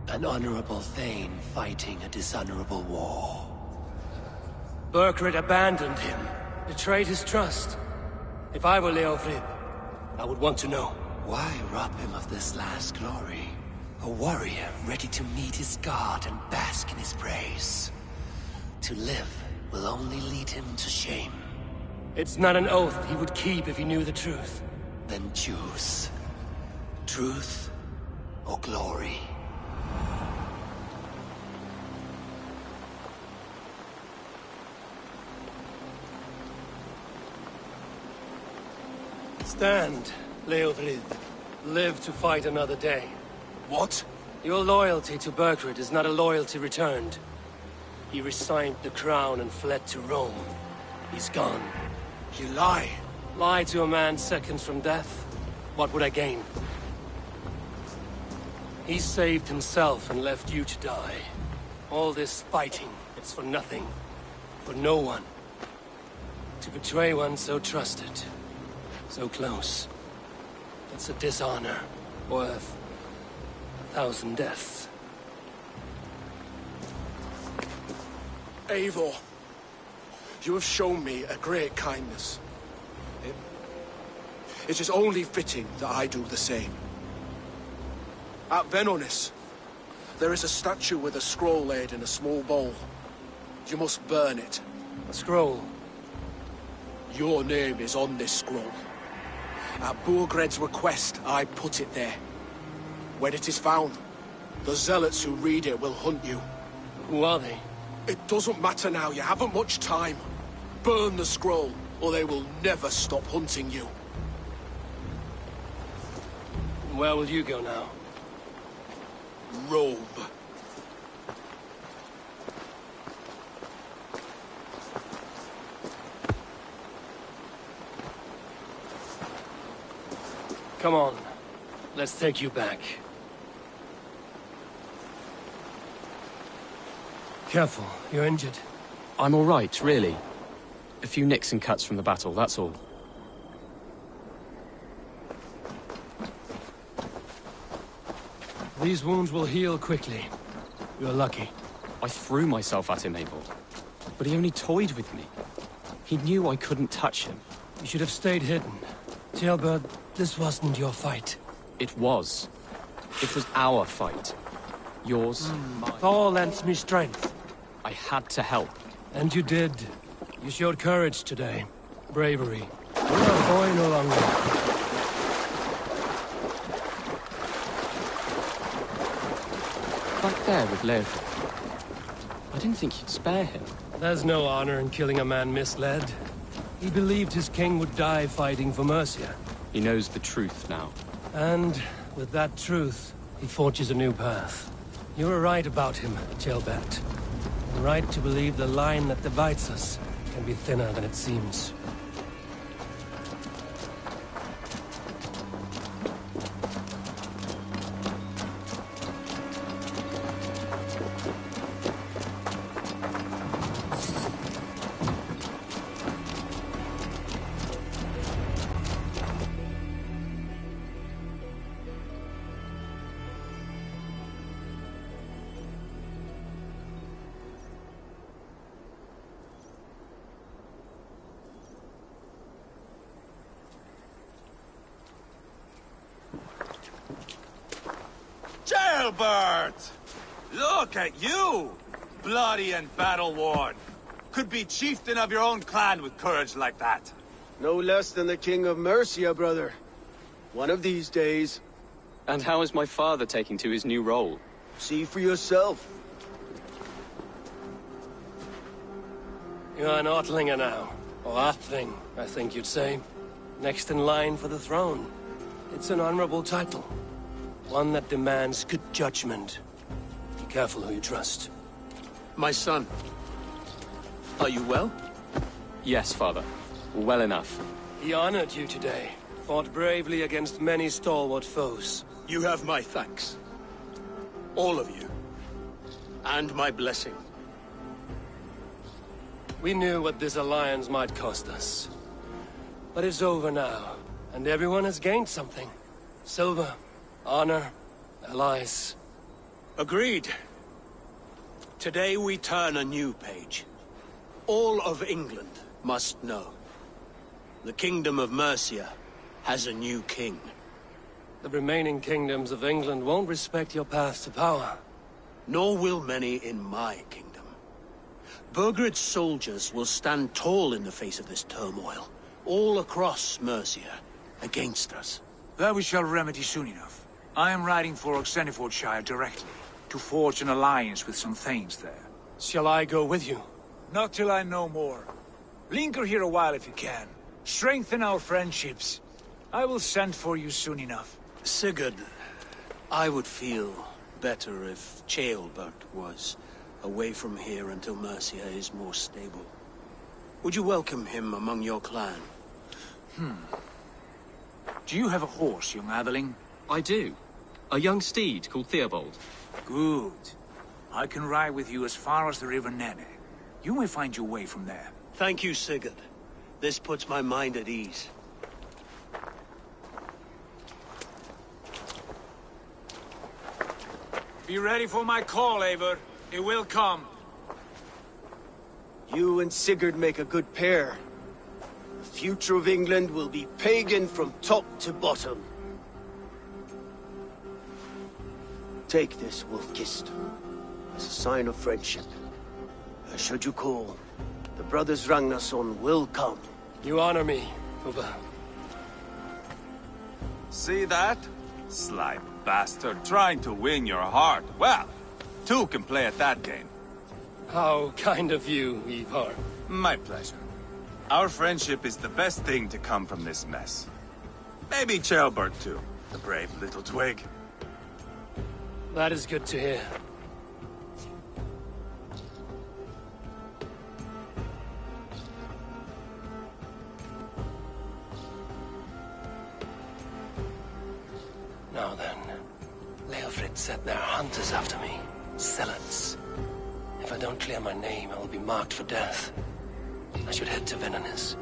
An honorable Thane fighting a dishonorable war. Burgred abandoned him, betrayed his trust. If I were Leofrid, I would want to know. Why rob him of this last glory? A warrior ready to meet his god and bask in his praise. To live will only lead him to shame. It's not an oath he would keep if he knew the truth. Then choose. Truth or glory. Stand, Leofrid. Live to fight another day. What? Your loyalty to Burgred is not a loyalty returned. He resigned the crown and fled to Rome. He's gone. You lie. Lie to a man seconds from death? What would I gain? He saved himself and left you to die. All this fighting, it's for nothing. For no one. To betray one so trusted. So close. It's a dishonor worth 1,000 deaths. Eivor, you have shown me a great kindness. it is only fitting that I do the same. At Venonis, there is a statue with a scroll laid in a small bowl. You must burn it. A scroll? Your name is on this scroll. At Burgred's request, I put it there. When it is found, the zealots who read it will hunt you. Who are they? It doesn't matter now, you haven't much time. Burn the scroll, or they will never stop hunting you. Where will you go now? Rome. Come on. Let's take you back. Careful, you're injured. I'm all right, really. A few nicks and cuts from the battle, that's all. These wounds will heal quickly. You're lucky. I threw myself at him, Abel. But he only toyed with me. He knew I couldn't touch him. You should have stayed hidden. Jailbird, this wasn't your fight. It was. It was our fight. Yours, mine. Thor lends me strength. I had to help. And you did. You showed courage today. Bravery. You're a boy no longer. Back there with Lev. I didn't think you'd spare him. There's no honor in killing a man misled. He believed his king would die fighting for Mercia. He knows the truth now. And with that truth, he forges a new path. You were right about him, Jailbert. Right to believe the line that divides us can be thinner than it seems. Jailbird! Look at you! Bloody and battle-worn. Could be chieftain of your own clan with courage like that. No less than the king of Mercia, brother. One of these days. And how is my father taking to his new role? See for yourself. You're an Ortlinger now. Or Athling, I think you'd say. Next in line for the throne. It's an honorable title. One that demands good judgment. Be careful who you trust. My son. Are you well? Yes, father. Well enough. He honored you today. Fought bravely against many stalwart foes. You have my thanks. All of you. And my blessing. We knew what this alliance might cost us. But it's over now, and everyone has gained something. Silver, honor, allies. Agreed. Today we turn a new page. All of England must know. The Kingdom of Mercia has a new king. The remaining kingdoms of England won't respect your path to power. Nor will many in my kingdom. Burgred's soldiers will stand tall in the face of this turmoil, all across Mercia, against us. That we shall remedy soon enough. I am riding for Oxenfordshire directly, to forge an alliance with some thanes there. Shall I go with you? Not till I know more. Linger here a while if you can. Strengthen our friendships. I will send for you soon enough. Sigurd, I would feel better if Ceolbert was away from here until Mercia is more stable. Would you welcome him among your clan? Do you have a horse, young Atheling? I do. A young steed called Theobald. Good. I can ride with you as far as the River Nene. You may find your way from there. Thank you, Sigurd. This puts my mind at ease. Be ready for my call, Eivor. It will come. You and Sigurd make a good pair. future of England will be pagan from top to bottom. Take this, Wolf-Kissed, as a sign of friendship. Should you call, the brothers Ragnarsson will come. You honor me, Ubba. See that? Sly bastard, trying to win your heart. Well, two can play at that game. How kind of you, Ivar. My pleasure. Our friendship is the best thing to come from this mess. Maybe Ceolbert too, the brave little twig. That is good to hear. Now then, Leofrid said there are hunters after me. Zealots. If I don't clear my name, I will be marked for death. I should head to Venanis.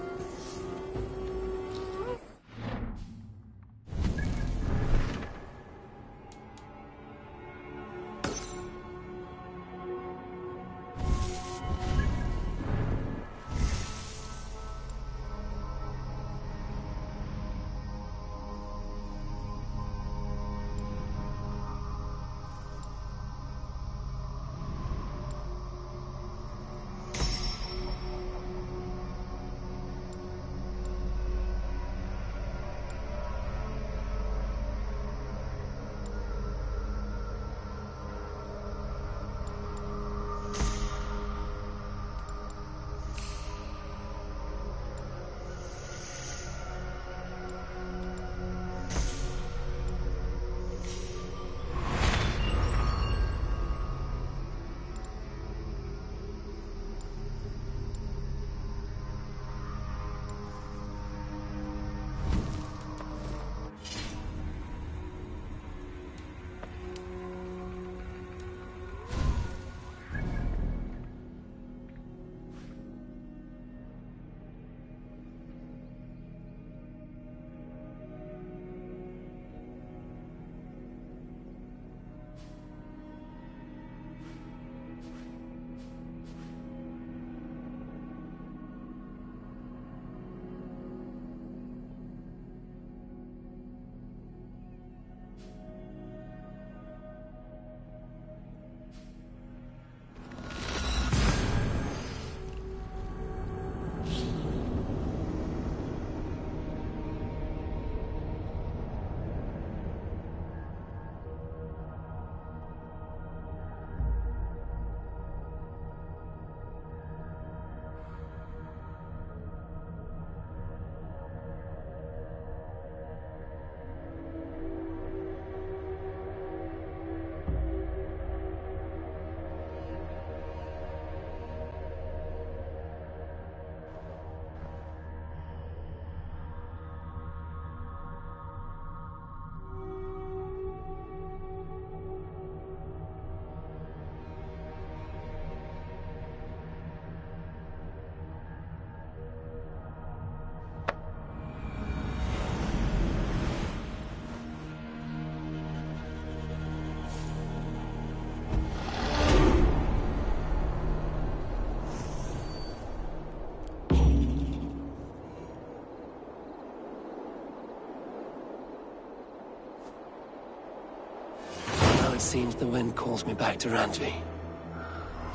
Seems the wind calls me back to Randvi.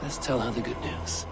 Let's tell her the good news.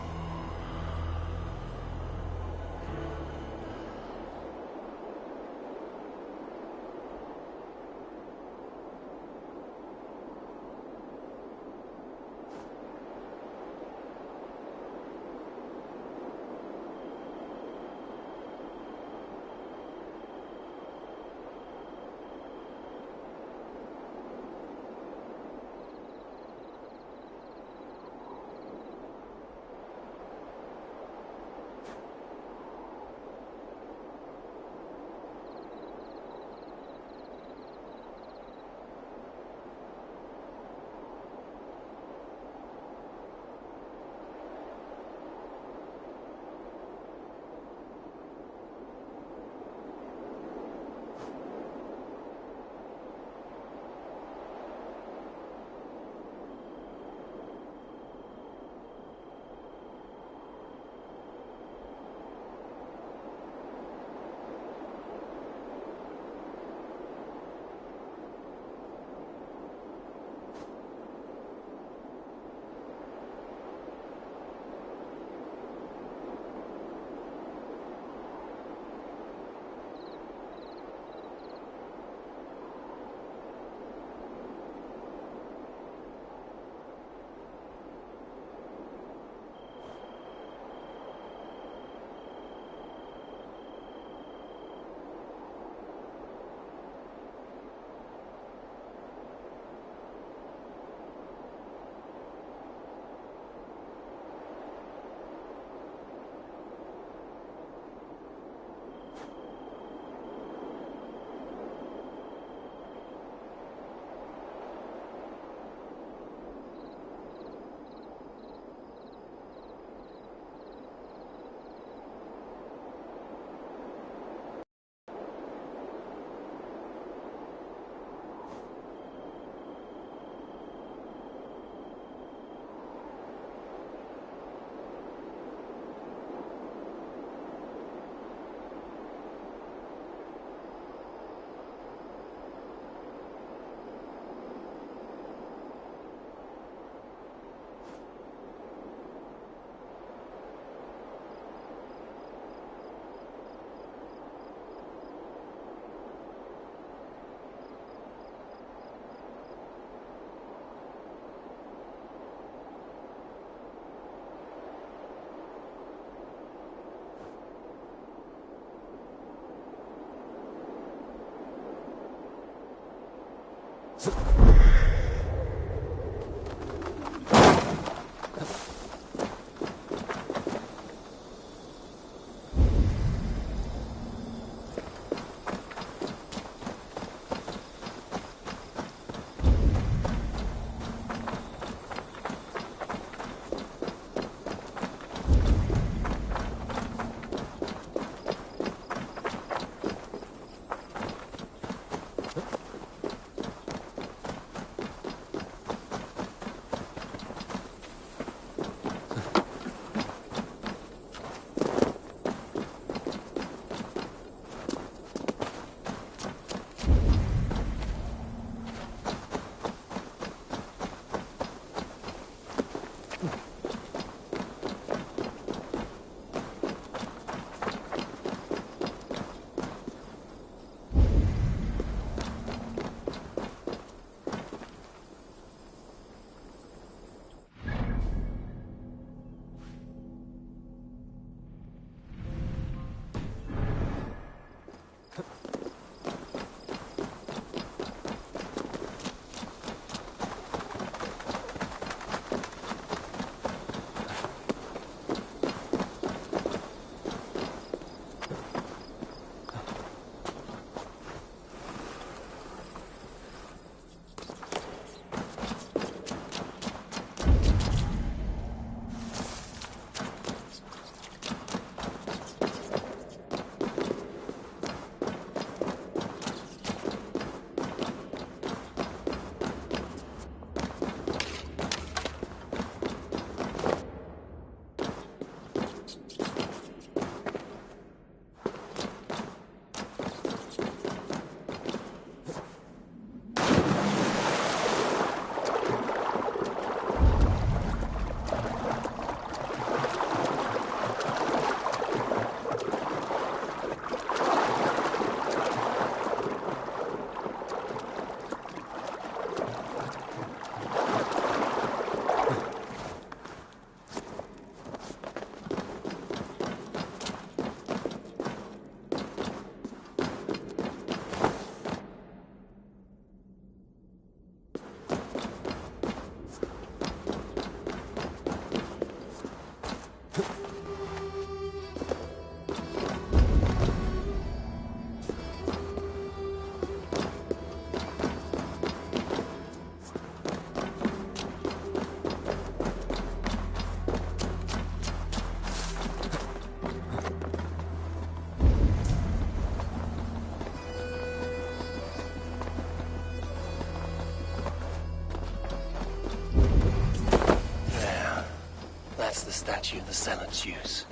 statue the Zealots use.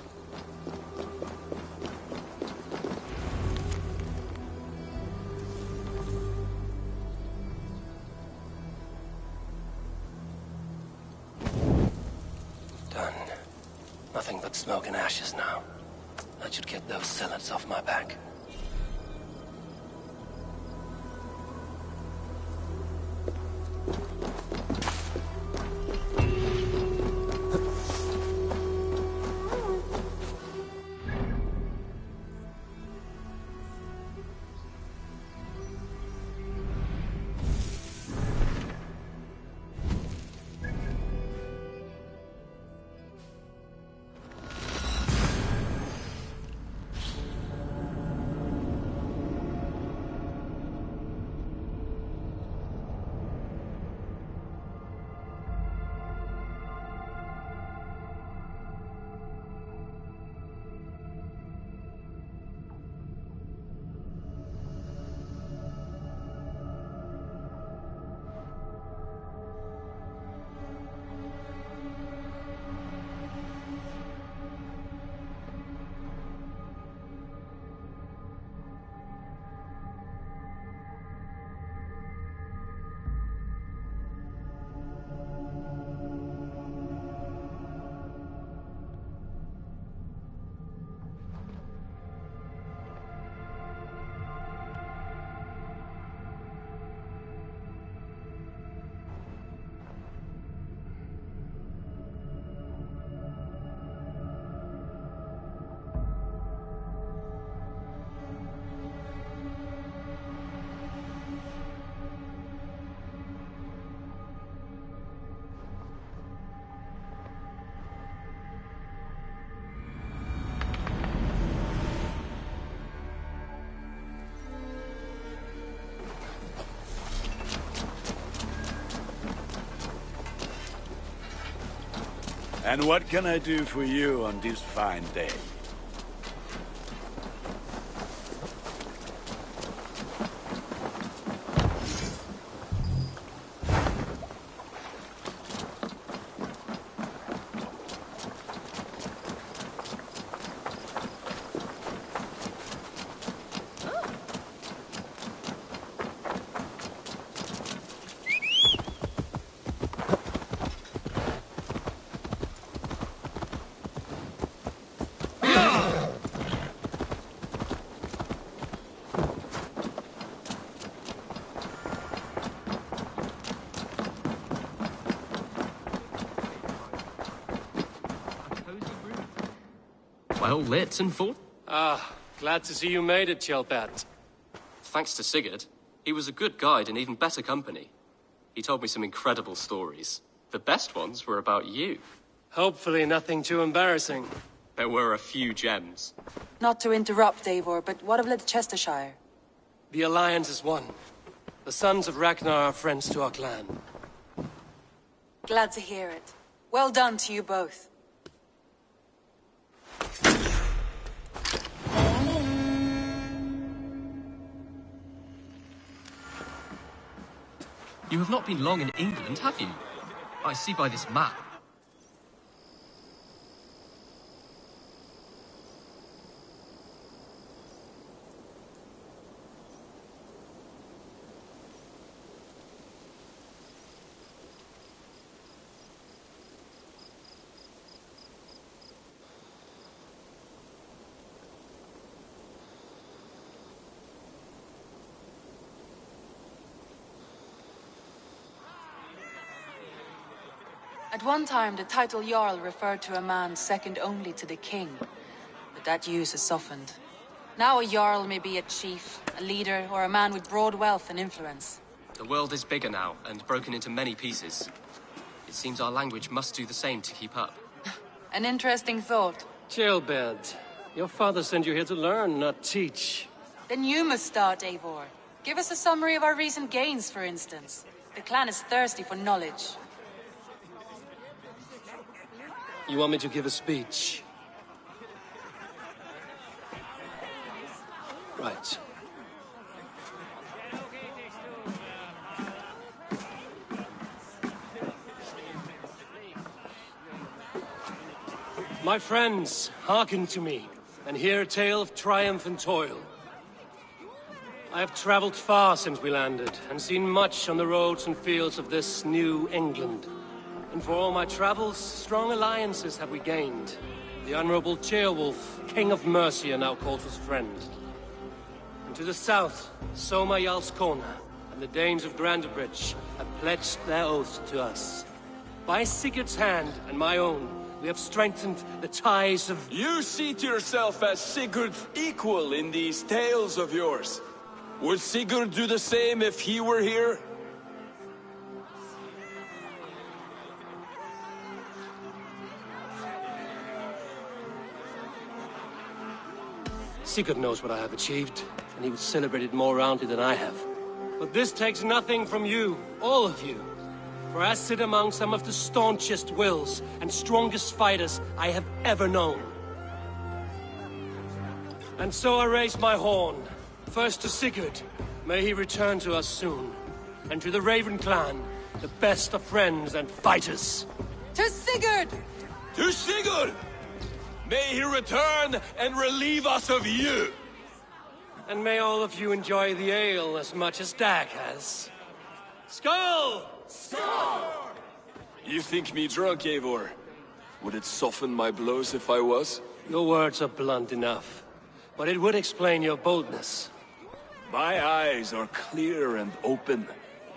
Done. Nothing but smoke and ashes now. That should get those Zealots off my back. And what can I do for you on this fine day? Well lit and full. Ah, glad to see you made it, Chelpat. Thanks to Sigurd. He was a good guide and even better company. He told me some incredible stories. The best ones were about you. Hopefully nothing too embarrassing. There were a few gems. Not to interrupt, Eivor, but what of Leicestershire? The Alliance is one. The sons of Ragnar are friends to our clan. Glad to hear it. Well done to you both. You have not been long in England, have you? I see by this map. At one time, the title Jarl referred to a man second only to the king. But that use has softened. Now a Jarl may be a chief, a leader, or a man with broad wealth and influence. The world is bigger now, and broken into many pieces. It seems our language must do the same to keep up. An interesting thought. Jailbed, your father sent you here to learn, not teach. Then you must start, Eivor. Give us a summary of our recent gains, for instance. The clan is thirsty for knowledge. You want me to give a speech? Right. My friends, hearken to me, and hear a tale of triumph and toil. I have traveled far since we landed, and seen much on the roads and fields of this new England. And for all my travels, strong alliances have we gained. The Honorable Ceolwulf, King of Mercia, now calls us friend. And to the south, Soma Jarlskona, and the Danes of Grandebridge have pledged their oaths to us. By Sigurd's hand and my own, we have strengthened the ties of... You see to yourself as Sigurd's equal in these tales of yours. Would Sigurd do the same if he were here? Sigurd knows what I have achieved, and he would celebrate it more roundly than I have. But this takes nothing from you, all of you. For I sit among some of the staunchest wills and strongest fighters I have ever known. And so I raise my horn, first to Sigurd, may he return to us soon, and to the Raven clan, the best of friends and fighters. To Sigurd! To Sigurd! May he return and relieve us of you! And may all of you enjoy the ale as much as Dag has. Skull! Skull! You think me drunk, Eivor? Would it soften my blows if I was? Your words are blunt enough, but it would explain your boldness. My eyes are clear and open,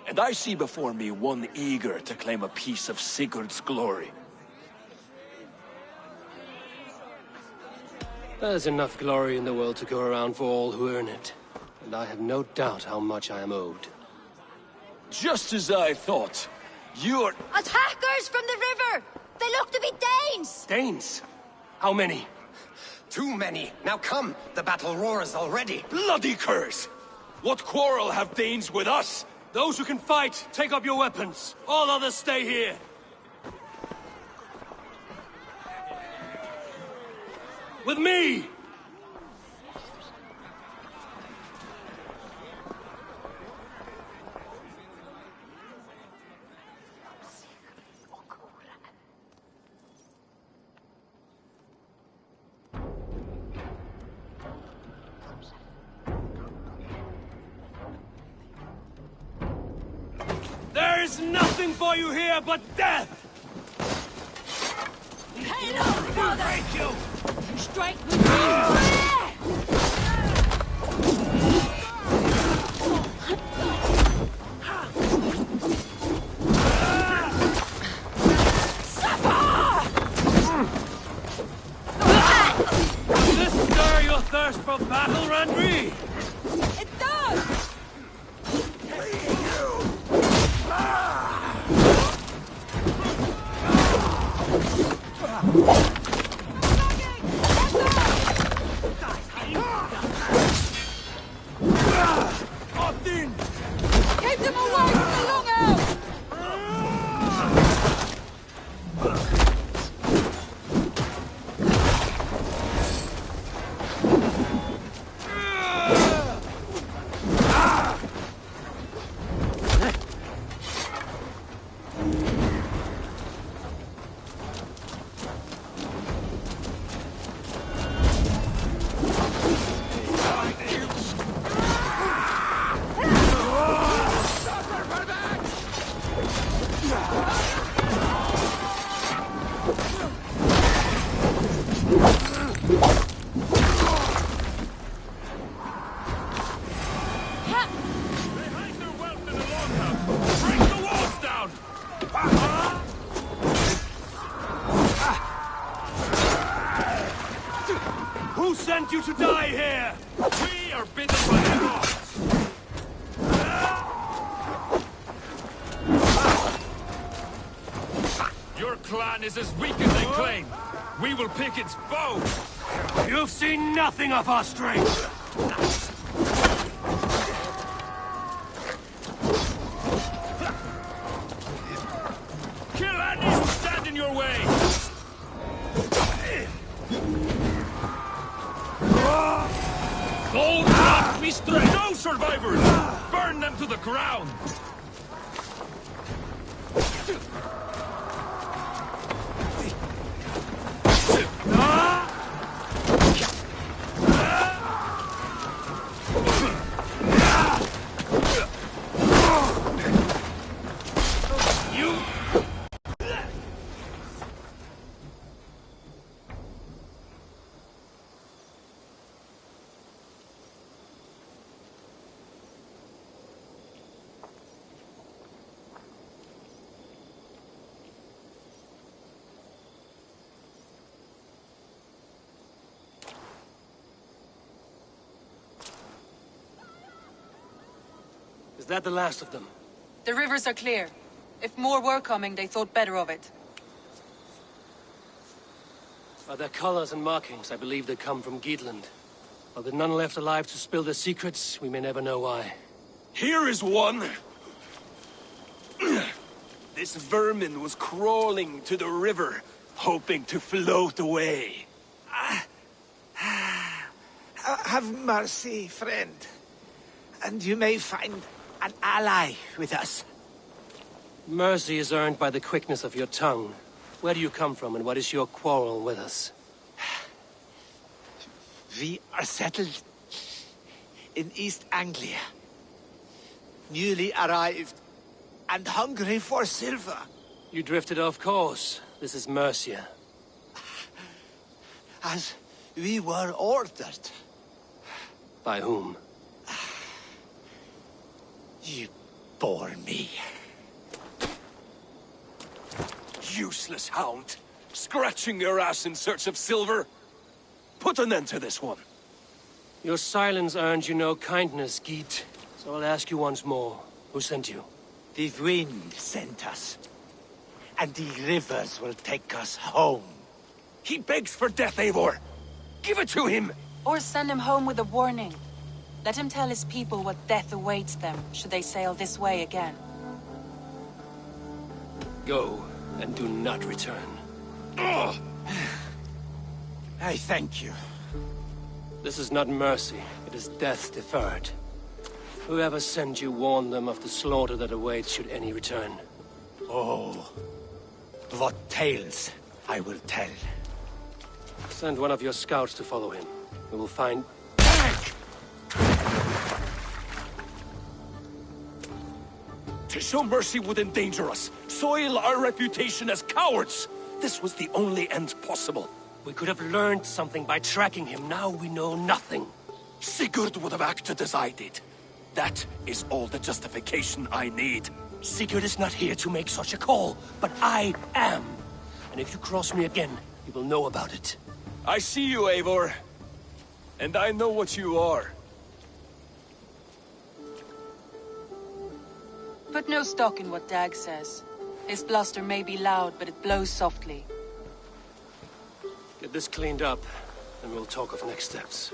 and I see before me one eager to claim a piece of Sigurd's glory. There's enough glory in the world to go around for all who earn it, and I have no doubt how much I am owed. Just as I thought. You're... Attackers from the river! They look to be Danes! Danes? How many? Too many. Now come, the battle roars already. Bloody curse! What quarrel have Danes with us? Those who can fight, take up your weapons. All others stay here. With me! There is nothing for you here but death! Hail on, father! Break you! You strike with me! Does this stir your thirst for battle, Randri? It does! Keep them away from the longhouse! Who sent you to die here? We are bidden by the gods! Your clan is as weak as they claim. We will pick its bones. You've seen nothing of our strength. Kill any who stand in your way! Gold blood we stray! No survivors! Burn them to the ground! Is that the last of them? The rivers are clear. If more were coming, they thought better of it. By their colors and markings, I believe they come from Geatland. Are there none left alive to spill their secrets? We may never know why. Here is one! This vermin was crawling to the river, hoping to float away. Have mercy, friend. And you may find an ally with us. Mercy is earned by the quickness of your tongue. Where do you come from, and what is your quarrel with us? We are settled in East Anglia. Newly arrived and hungry for silver. You drifted off course. This is Mercia. As we were ordered. By whom? You bore me. Useless hound! Scratching your ass in search of silver! Put an end to this one! Your silence earned you no kindness, Geet. So I'll ask you once more. Who sent you? The wind sent us. And the rivers will take us home. He begs for death, Eivor! Give it to him! Or send him home with a warning. Let him tell his people what death awaits them, should they sail this way again. Go, and do not return. I thank you. This is not mercy, it is death deferred. Whoever sent you warned them of the slaughter that awaits should any return. Oh, what tales I will tell. Send one of your scouts to follow him. We will find... To show mercy would endanger us, soil our reputation as cowards. This was the only end possible. We could have learned something by tracking him. Now we know nothing. Sigurd would have acted as I did. That is all the justification I need. Sigurd is not here to make such a call, but I am. And if you cross me again, you will know about it. I see you, Eivor. And I know what you are. Put no stock in what Dag says. His bluster may be loud, but it blows softly. Get this cleaned up, and we'll talk of next steps.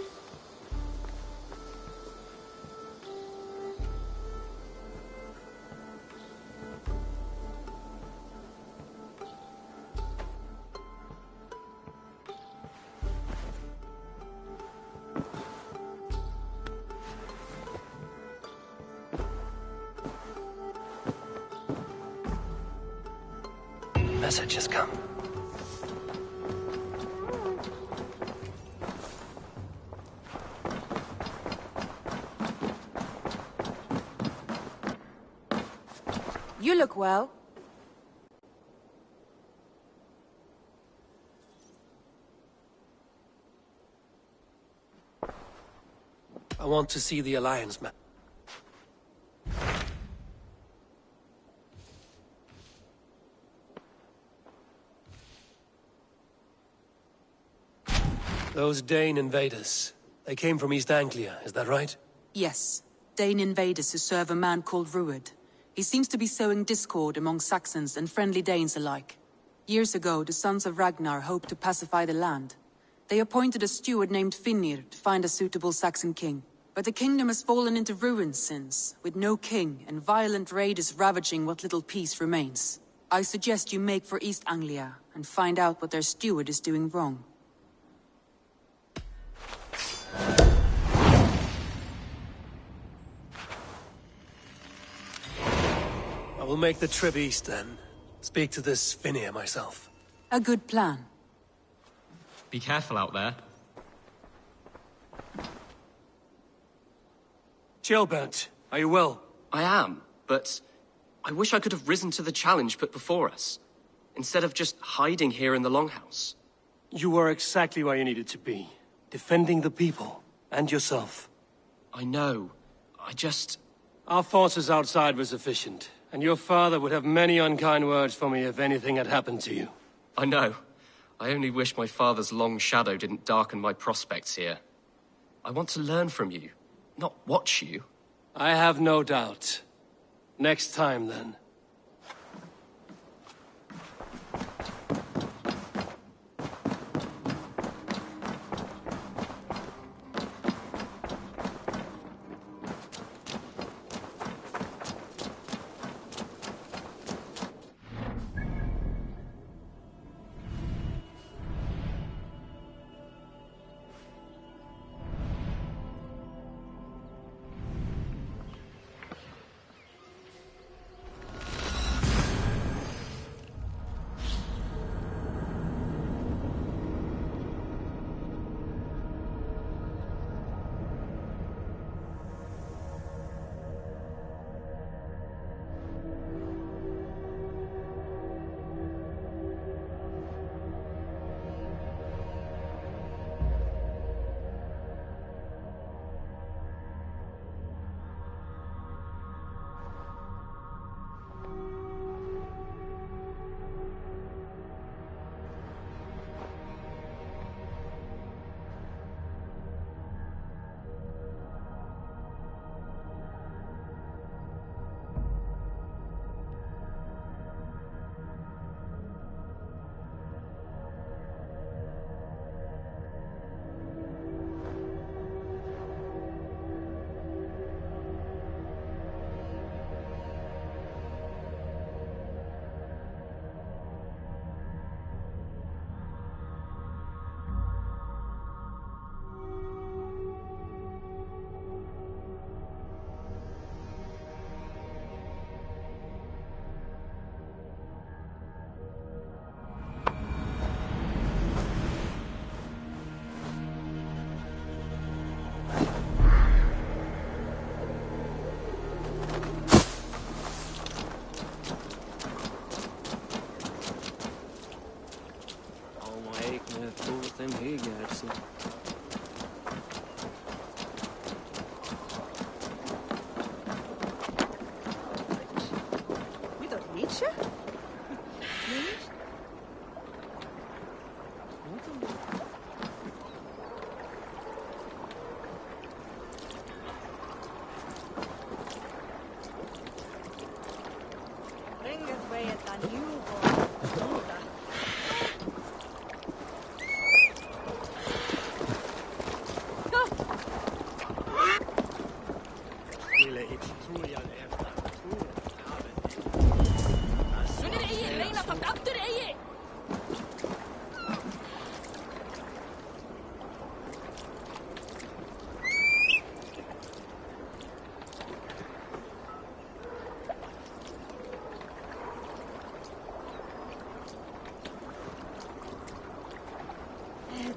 Message has come. You look well. I want to see the Alliance map. Those Dane invaders, they came from East Anglia, is that right? Yes. Dane invaders who serve a man called Ruud. He seems to be sowing discord among Saxons and friendly Danes alike. Years ago, the sons of Ragnar hoped to pacify the land. They appointed a steward named Finnir to find a suitable Saxon king. But the kingdom has fallen into ruins since, with no king and violent raiders ravaging what little peace remains. I suggest you make for East Anglia and find out what their steward is doing wrong. I will make the trip east then. Speak to this Finnir myself. A good plan. Be careful out there. Chilbert, are you well? I am, but I wish I could have risen to the challenge put before us, instead of just hiding here in the Longhouse. You were exactly where you needed to be, defending the people, and yourself. I know. Our forces outside were sufficient, and your father would have many unkind words for me if anything had happened to you. I know. I only wish my father's long shadow didn't darken my prospects here. I want to learn from you, not watch you. I have no doubt. Next time, then.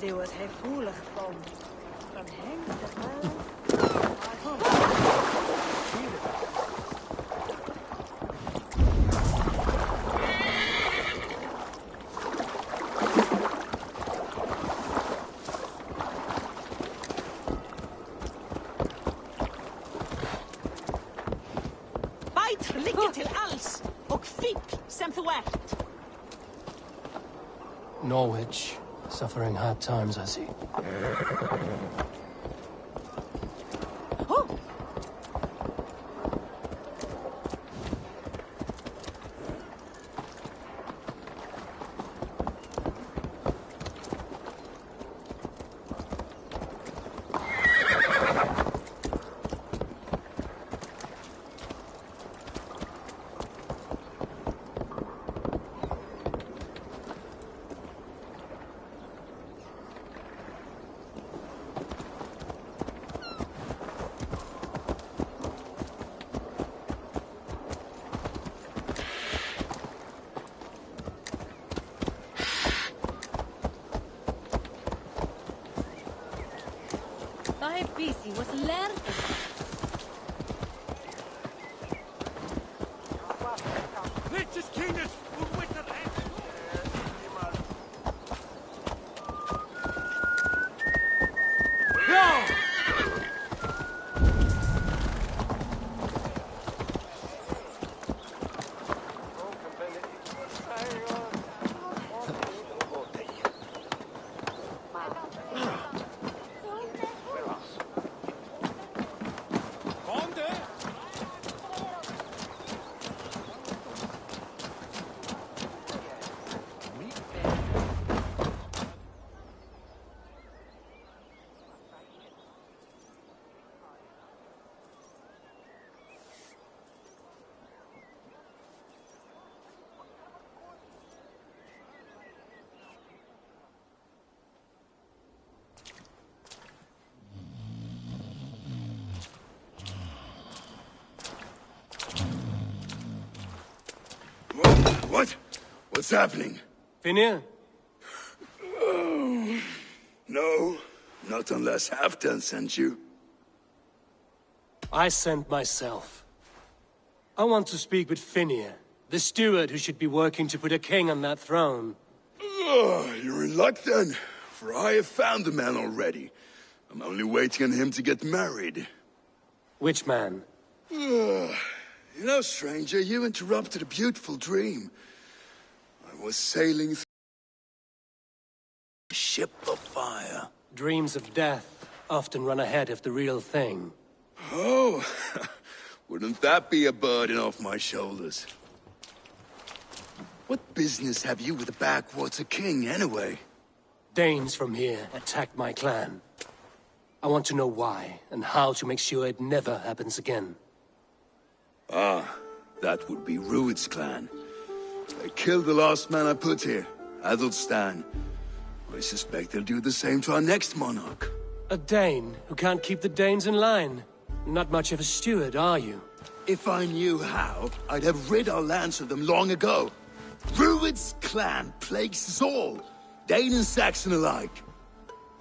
Det was helt voelig van hem te gaan. Bait ligger til alls och fick sem þú ert. Norwich. Suffering hard times, I see. Busy was learning. Let's king is with the Conde! What? What's happening? Finir? Oh, no, not unless Halfdan sent you. I sent myself. I want to speak with Finir, the steward who should be working to put a king on that throne. You're in luck then, for I have found the man already. I'm only waiting on him to get married. Which man? You know, stranger, you interrupted a beautiful dream. I was sailing through a ship of fire. Dreams of death often run ahead of the real thing. Oh, wouldn't that be a burden off my shoulders? What business have you with the backwater king, anyway? Danes from here attacked my clan. I want to know why, and how to make sure it never happens again. Ah, that would be Rued's clan. They killed the last man I put here, Adelstan. I suspect they'll do the same to our next monarch. A Dane who can't keep the Danes in line. Not much of a steward, are you? If I knew how, I'd have rid our lands of them long ago. Rued's clan plagues us all, Dane and Saxon alike.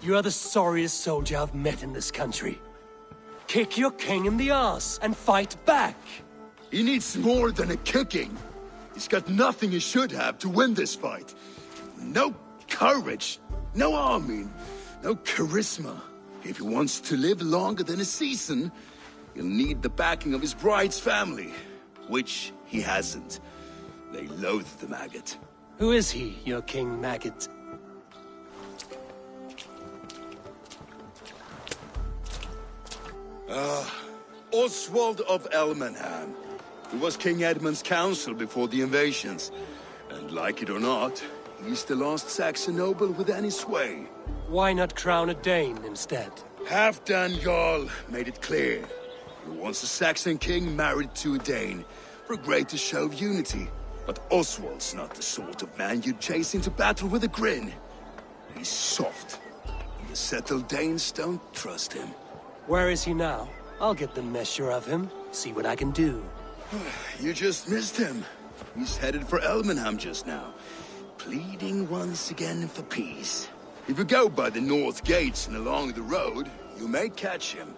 You are the sorriest soldier I've met in this country. Kick your king in the arse and fight back! He needs more than a kicking. He's got nothing he should have to win this fight. No courage, no army, no charisma. If he wants to live longer than a season, he'll need the backing of his bride's family, which he hasn't. They loathe the maggot. Who is he, your king maggot? Oswald of Elmenham. He was King Edmund's counsel before the invasions. And like it or not, he's the last Saxon noble with any sway. Why not crown a Dane instead? Halfdan Jarl made it clear. He wants a Saxon king married to a Dane, for a greater show of unity. But Oswald's not the sort of man you'd chase into battle with a grin. He's soft. The settled Danes don't trust him. Where is he now? I'll get the measure of him, see what I can do. You just missed him. He's headed for Elmenham just now, pleading once again for peace. If you go by the north gates and along the road, you may catch him.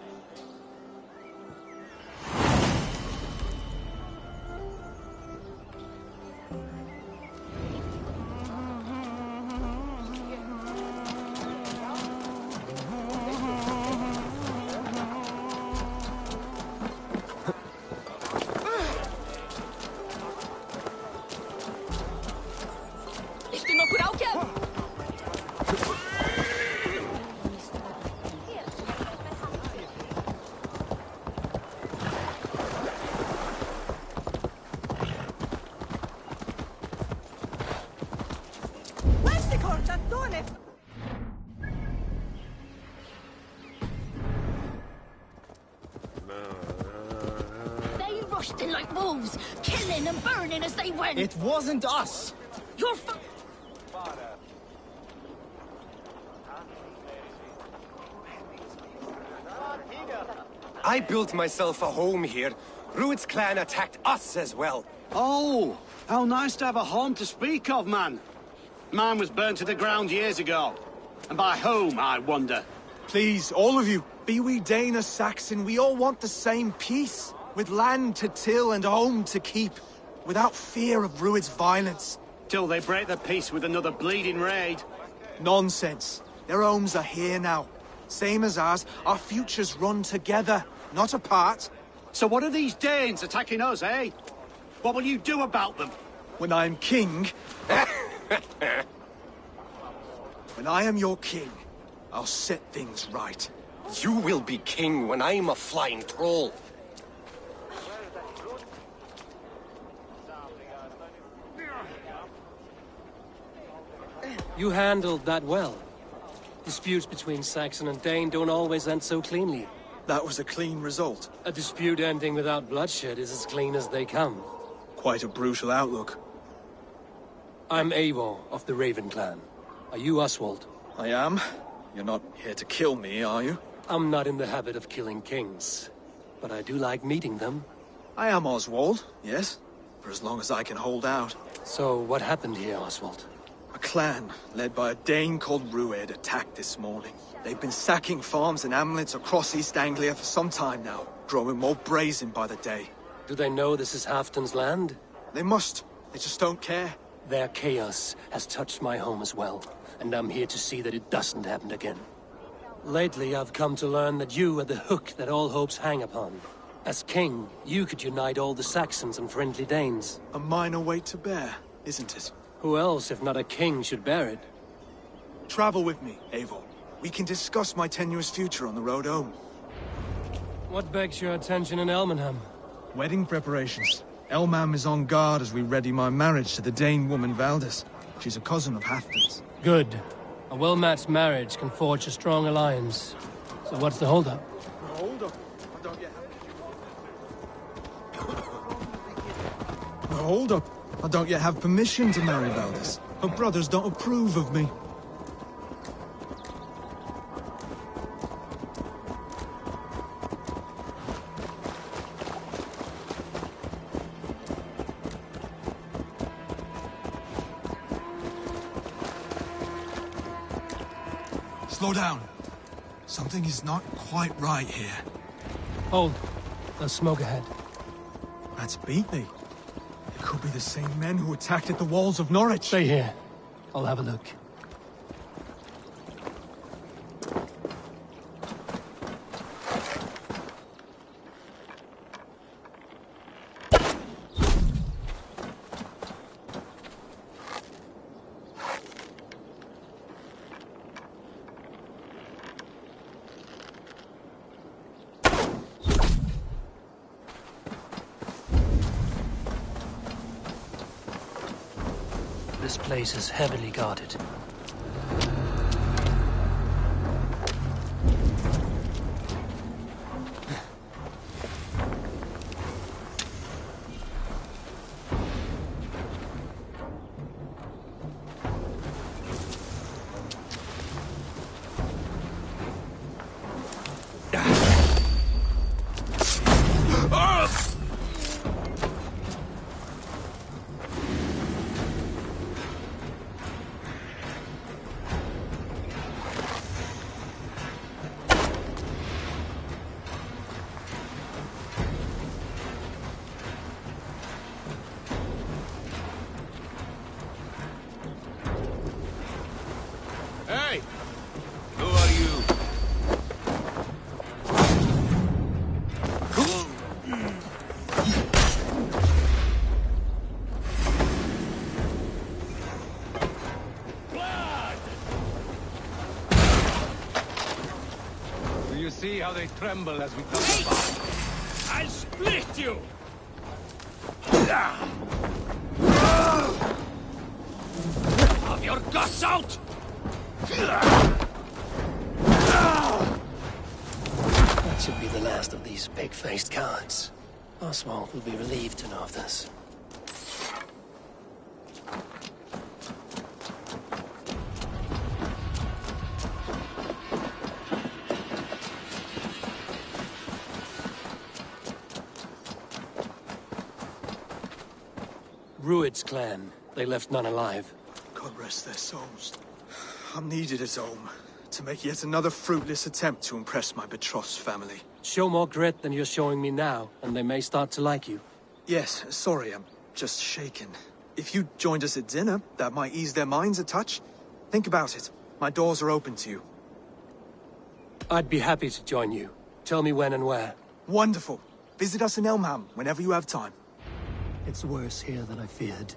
They rushed in like wolves, killing and burning as they went. It wasn't us. You're I built myself a home here. Rued's clan attacked us as well. Oh, how nice to have a home to speak of, man. Mine was burnt to the ground years ago. And by home, I wonder. Please, all of you, be we Dane or Saxon, we all want the same peace. With land to till and home to keep. Without fear of Rued's violence. Till they break the peace with another bleeding raid. Nonsense. Their homes are here now. Same as ours, our futures run together, not apart. So what are these Danes attacking us, eh? What will you do about them? When I am king... When I am your king, I'll set things right. You will be king when I'm a flying troll. You handled that well. Disputes between Saxon and Dane don't always end so cleanly. That was a clean result. A dispute ending without bloodshed is as clean as they come. Quite a brutal outlook. I'm Eivor of the Raven clan. Are you Oswald? I am. You're not here to kill me, are you? I'm not in the habit of killing kings, but I do like meeting them. I am Oswald, yes. For as long as I can hold out. So, what happened here, Oswald? A clan, led by a Dane called Rued, attacked this morning. They've been sacking farms and hamlets across East Anglia for some time now, growing more brazen by the day. Do they know this is Halfton's land? They must. They just don't care. Their chaos has touched my home as well, and I'm here to see that it doesn't happen again. Lately, I've come to learn that you are the hook that all hopes hang upon. As king, you could unite all the Saxons and friendly Danes. A minor weight to bear, isn't it? Who else, if not a king, should bear it? Travel with me, Eivor. We can discuss my tenuous future on the road home. What begs your attention in Elmenham? Wedding preparations. Elmam is on guard as we ready my marriage to the Dane woman Valdis. She's a cousin of Halfton's. Good. A well-matched marriage can forge a strong alliance. So what's the holdup? Hold up. I don't yet have... Hold up. I don't yet have permission to marry Valdis. Her brothers don't approve of me. Slow down. Something is not quite right here. Hold. There's smoke ahead. That's Beatley. It could be the same men who attacked at the walls of Norwich. Stay here. I'll have a look. This place is heavily guarded. Hey! Who are you? Do you see how they tremble as we come by? I'll split you! Have your guts out! That should be the last of these pig-faced cowards. Oswald will be relieved to know of this. Rued's clan. They left none alive. God rest their souls. I'm needed at home to make yet another fruitless attempt to impress my betrothed family. Show more grit than you're showing me now, and they may start to like you. Yes, sorry, I'm just shaken. If you joined us at dinner, that might ease their minds a touch. Think about it. My doors are open to you. I'd be happy to join you. Tell me when and where. Wonderful. Visit us in Elmham whenever you have time. It's worse here than I feared.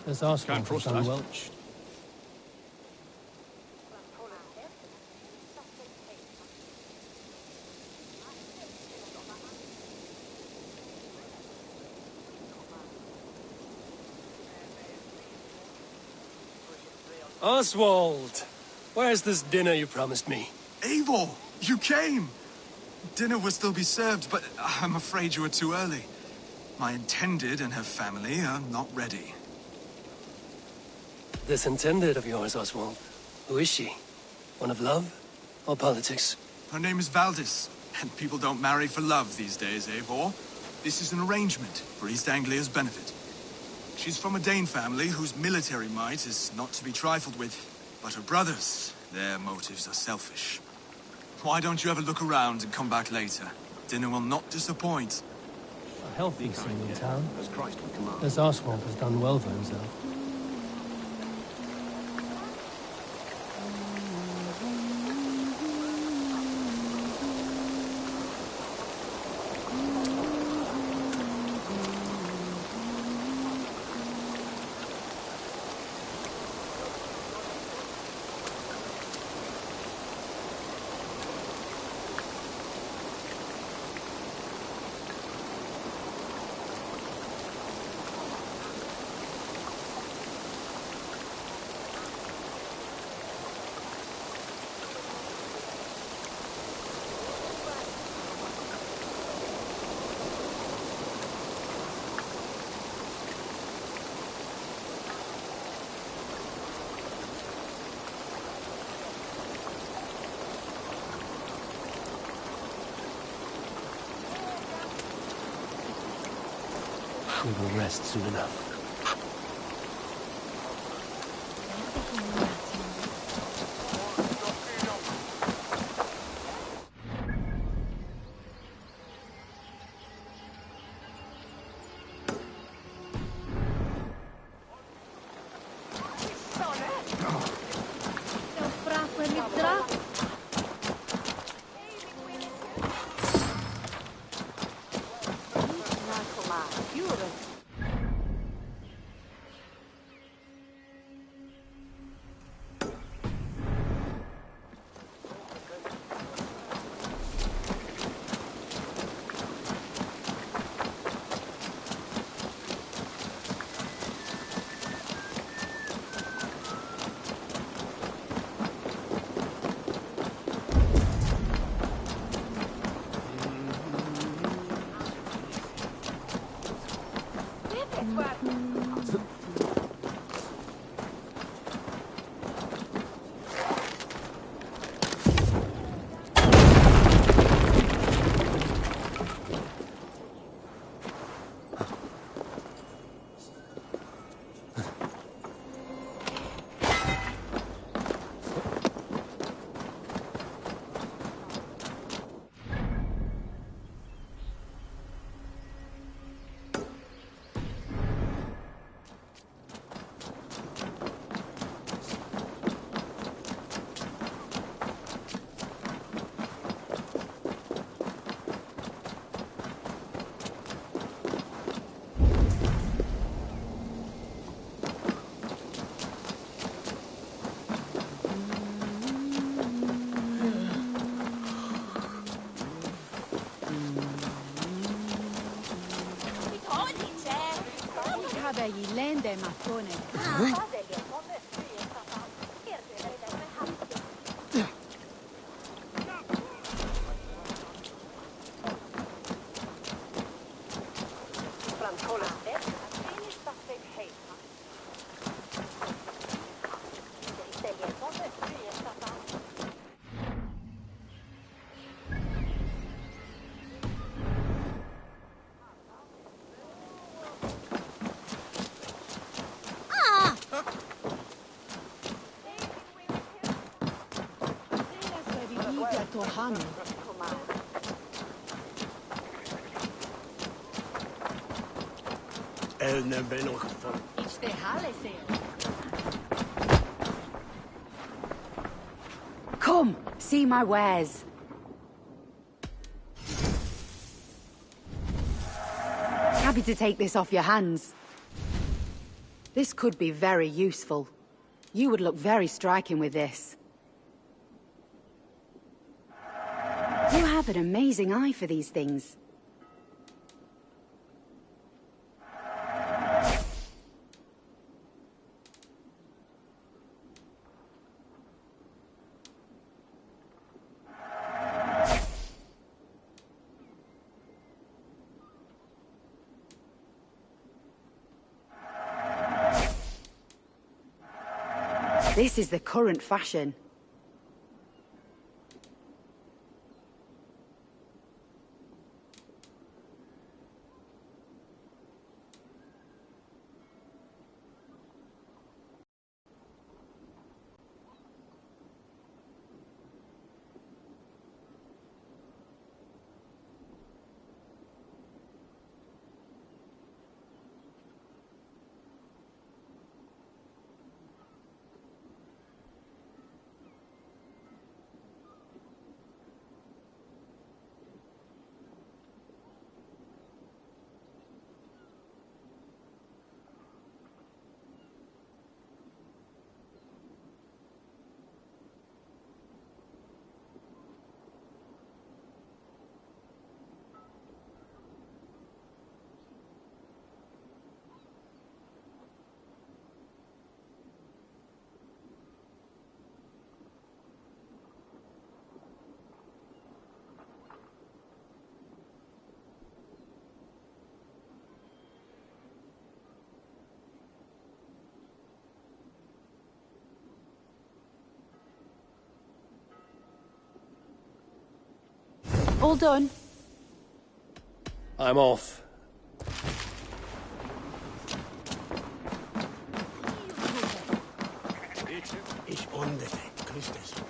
This Oswald Can't has trust done that. well. Oswald! Where's this dinner you promised me? Eivor, you came! Dinner will still be served, but I'm afraid you are too early. My intended and her family are not ready. This intended of yours, Oswald. Who is she? One of love? Or politics? Her name is Valdis, and people don't marry for love these days, Eivor. This is an arrangement for East Anglia's benefit. She's from a Dane family whose military might is not to be trifled with. But her brothers, their motives are selfish. Why don't you ever look around and come back later? Dinner will not disappoint. A healthy scene in town. As Christ would command. This Oswald has done well for himself. We will rest soon enough. Come, see my wares. Happy to take this off your hands. This could be very useful. You would look very striking with this. You have an amazing eye for these things. This is the current fashion. All done. I'm off. Ich unbedingt, Christus.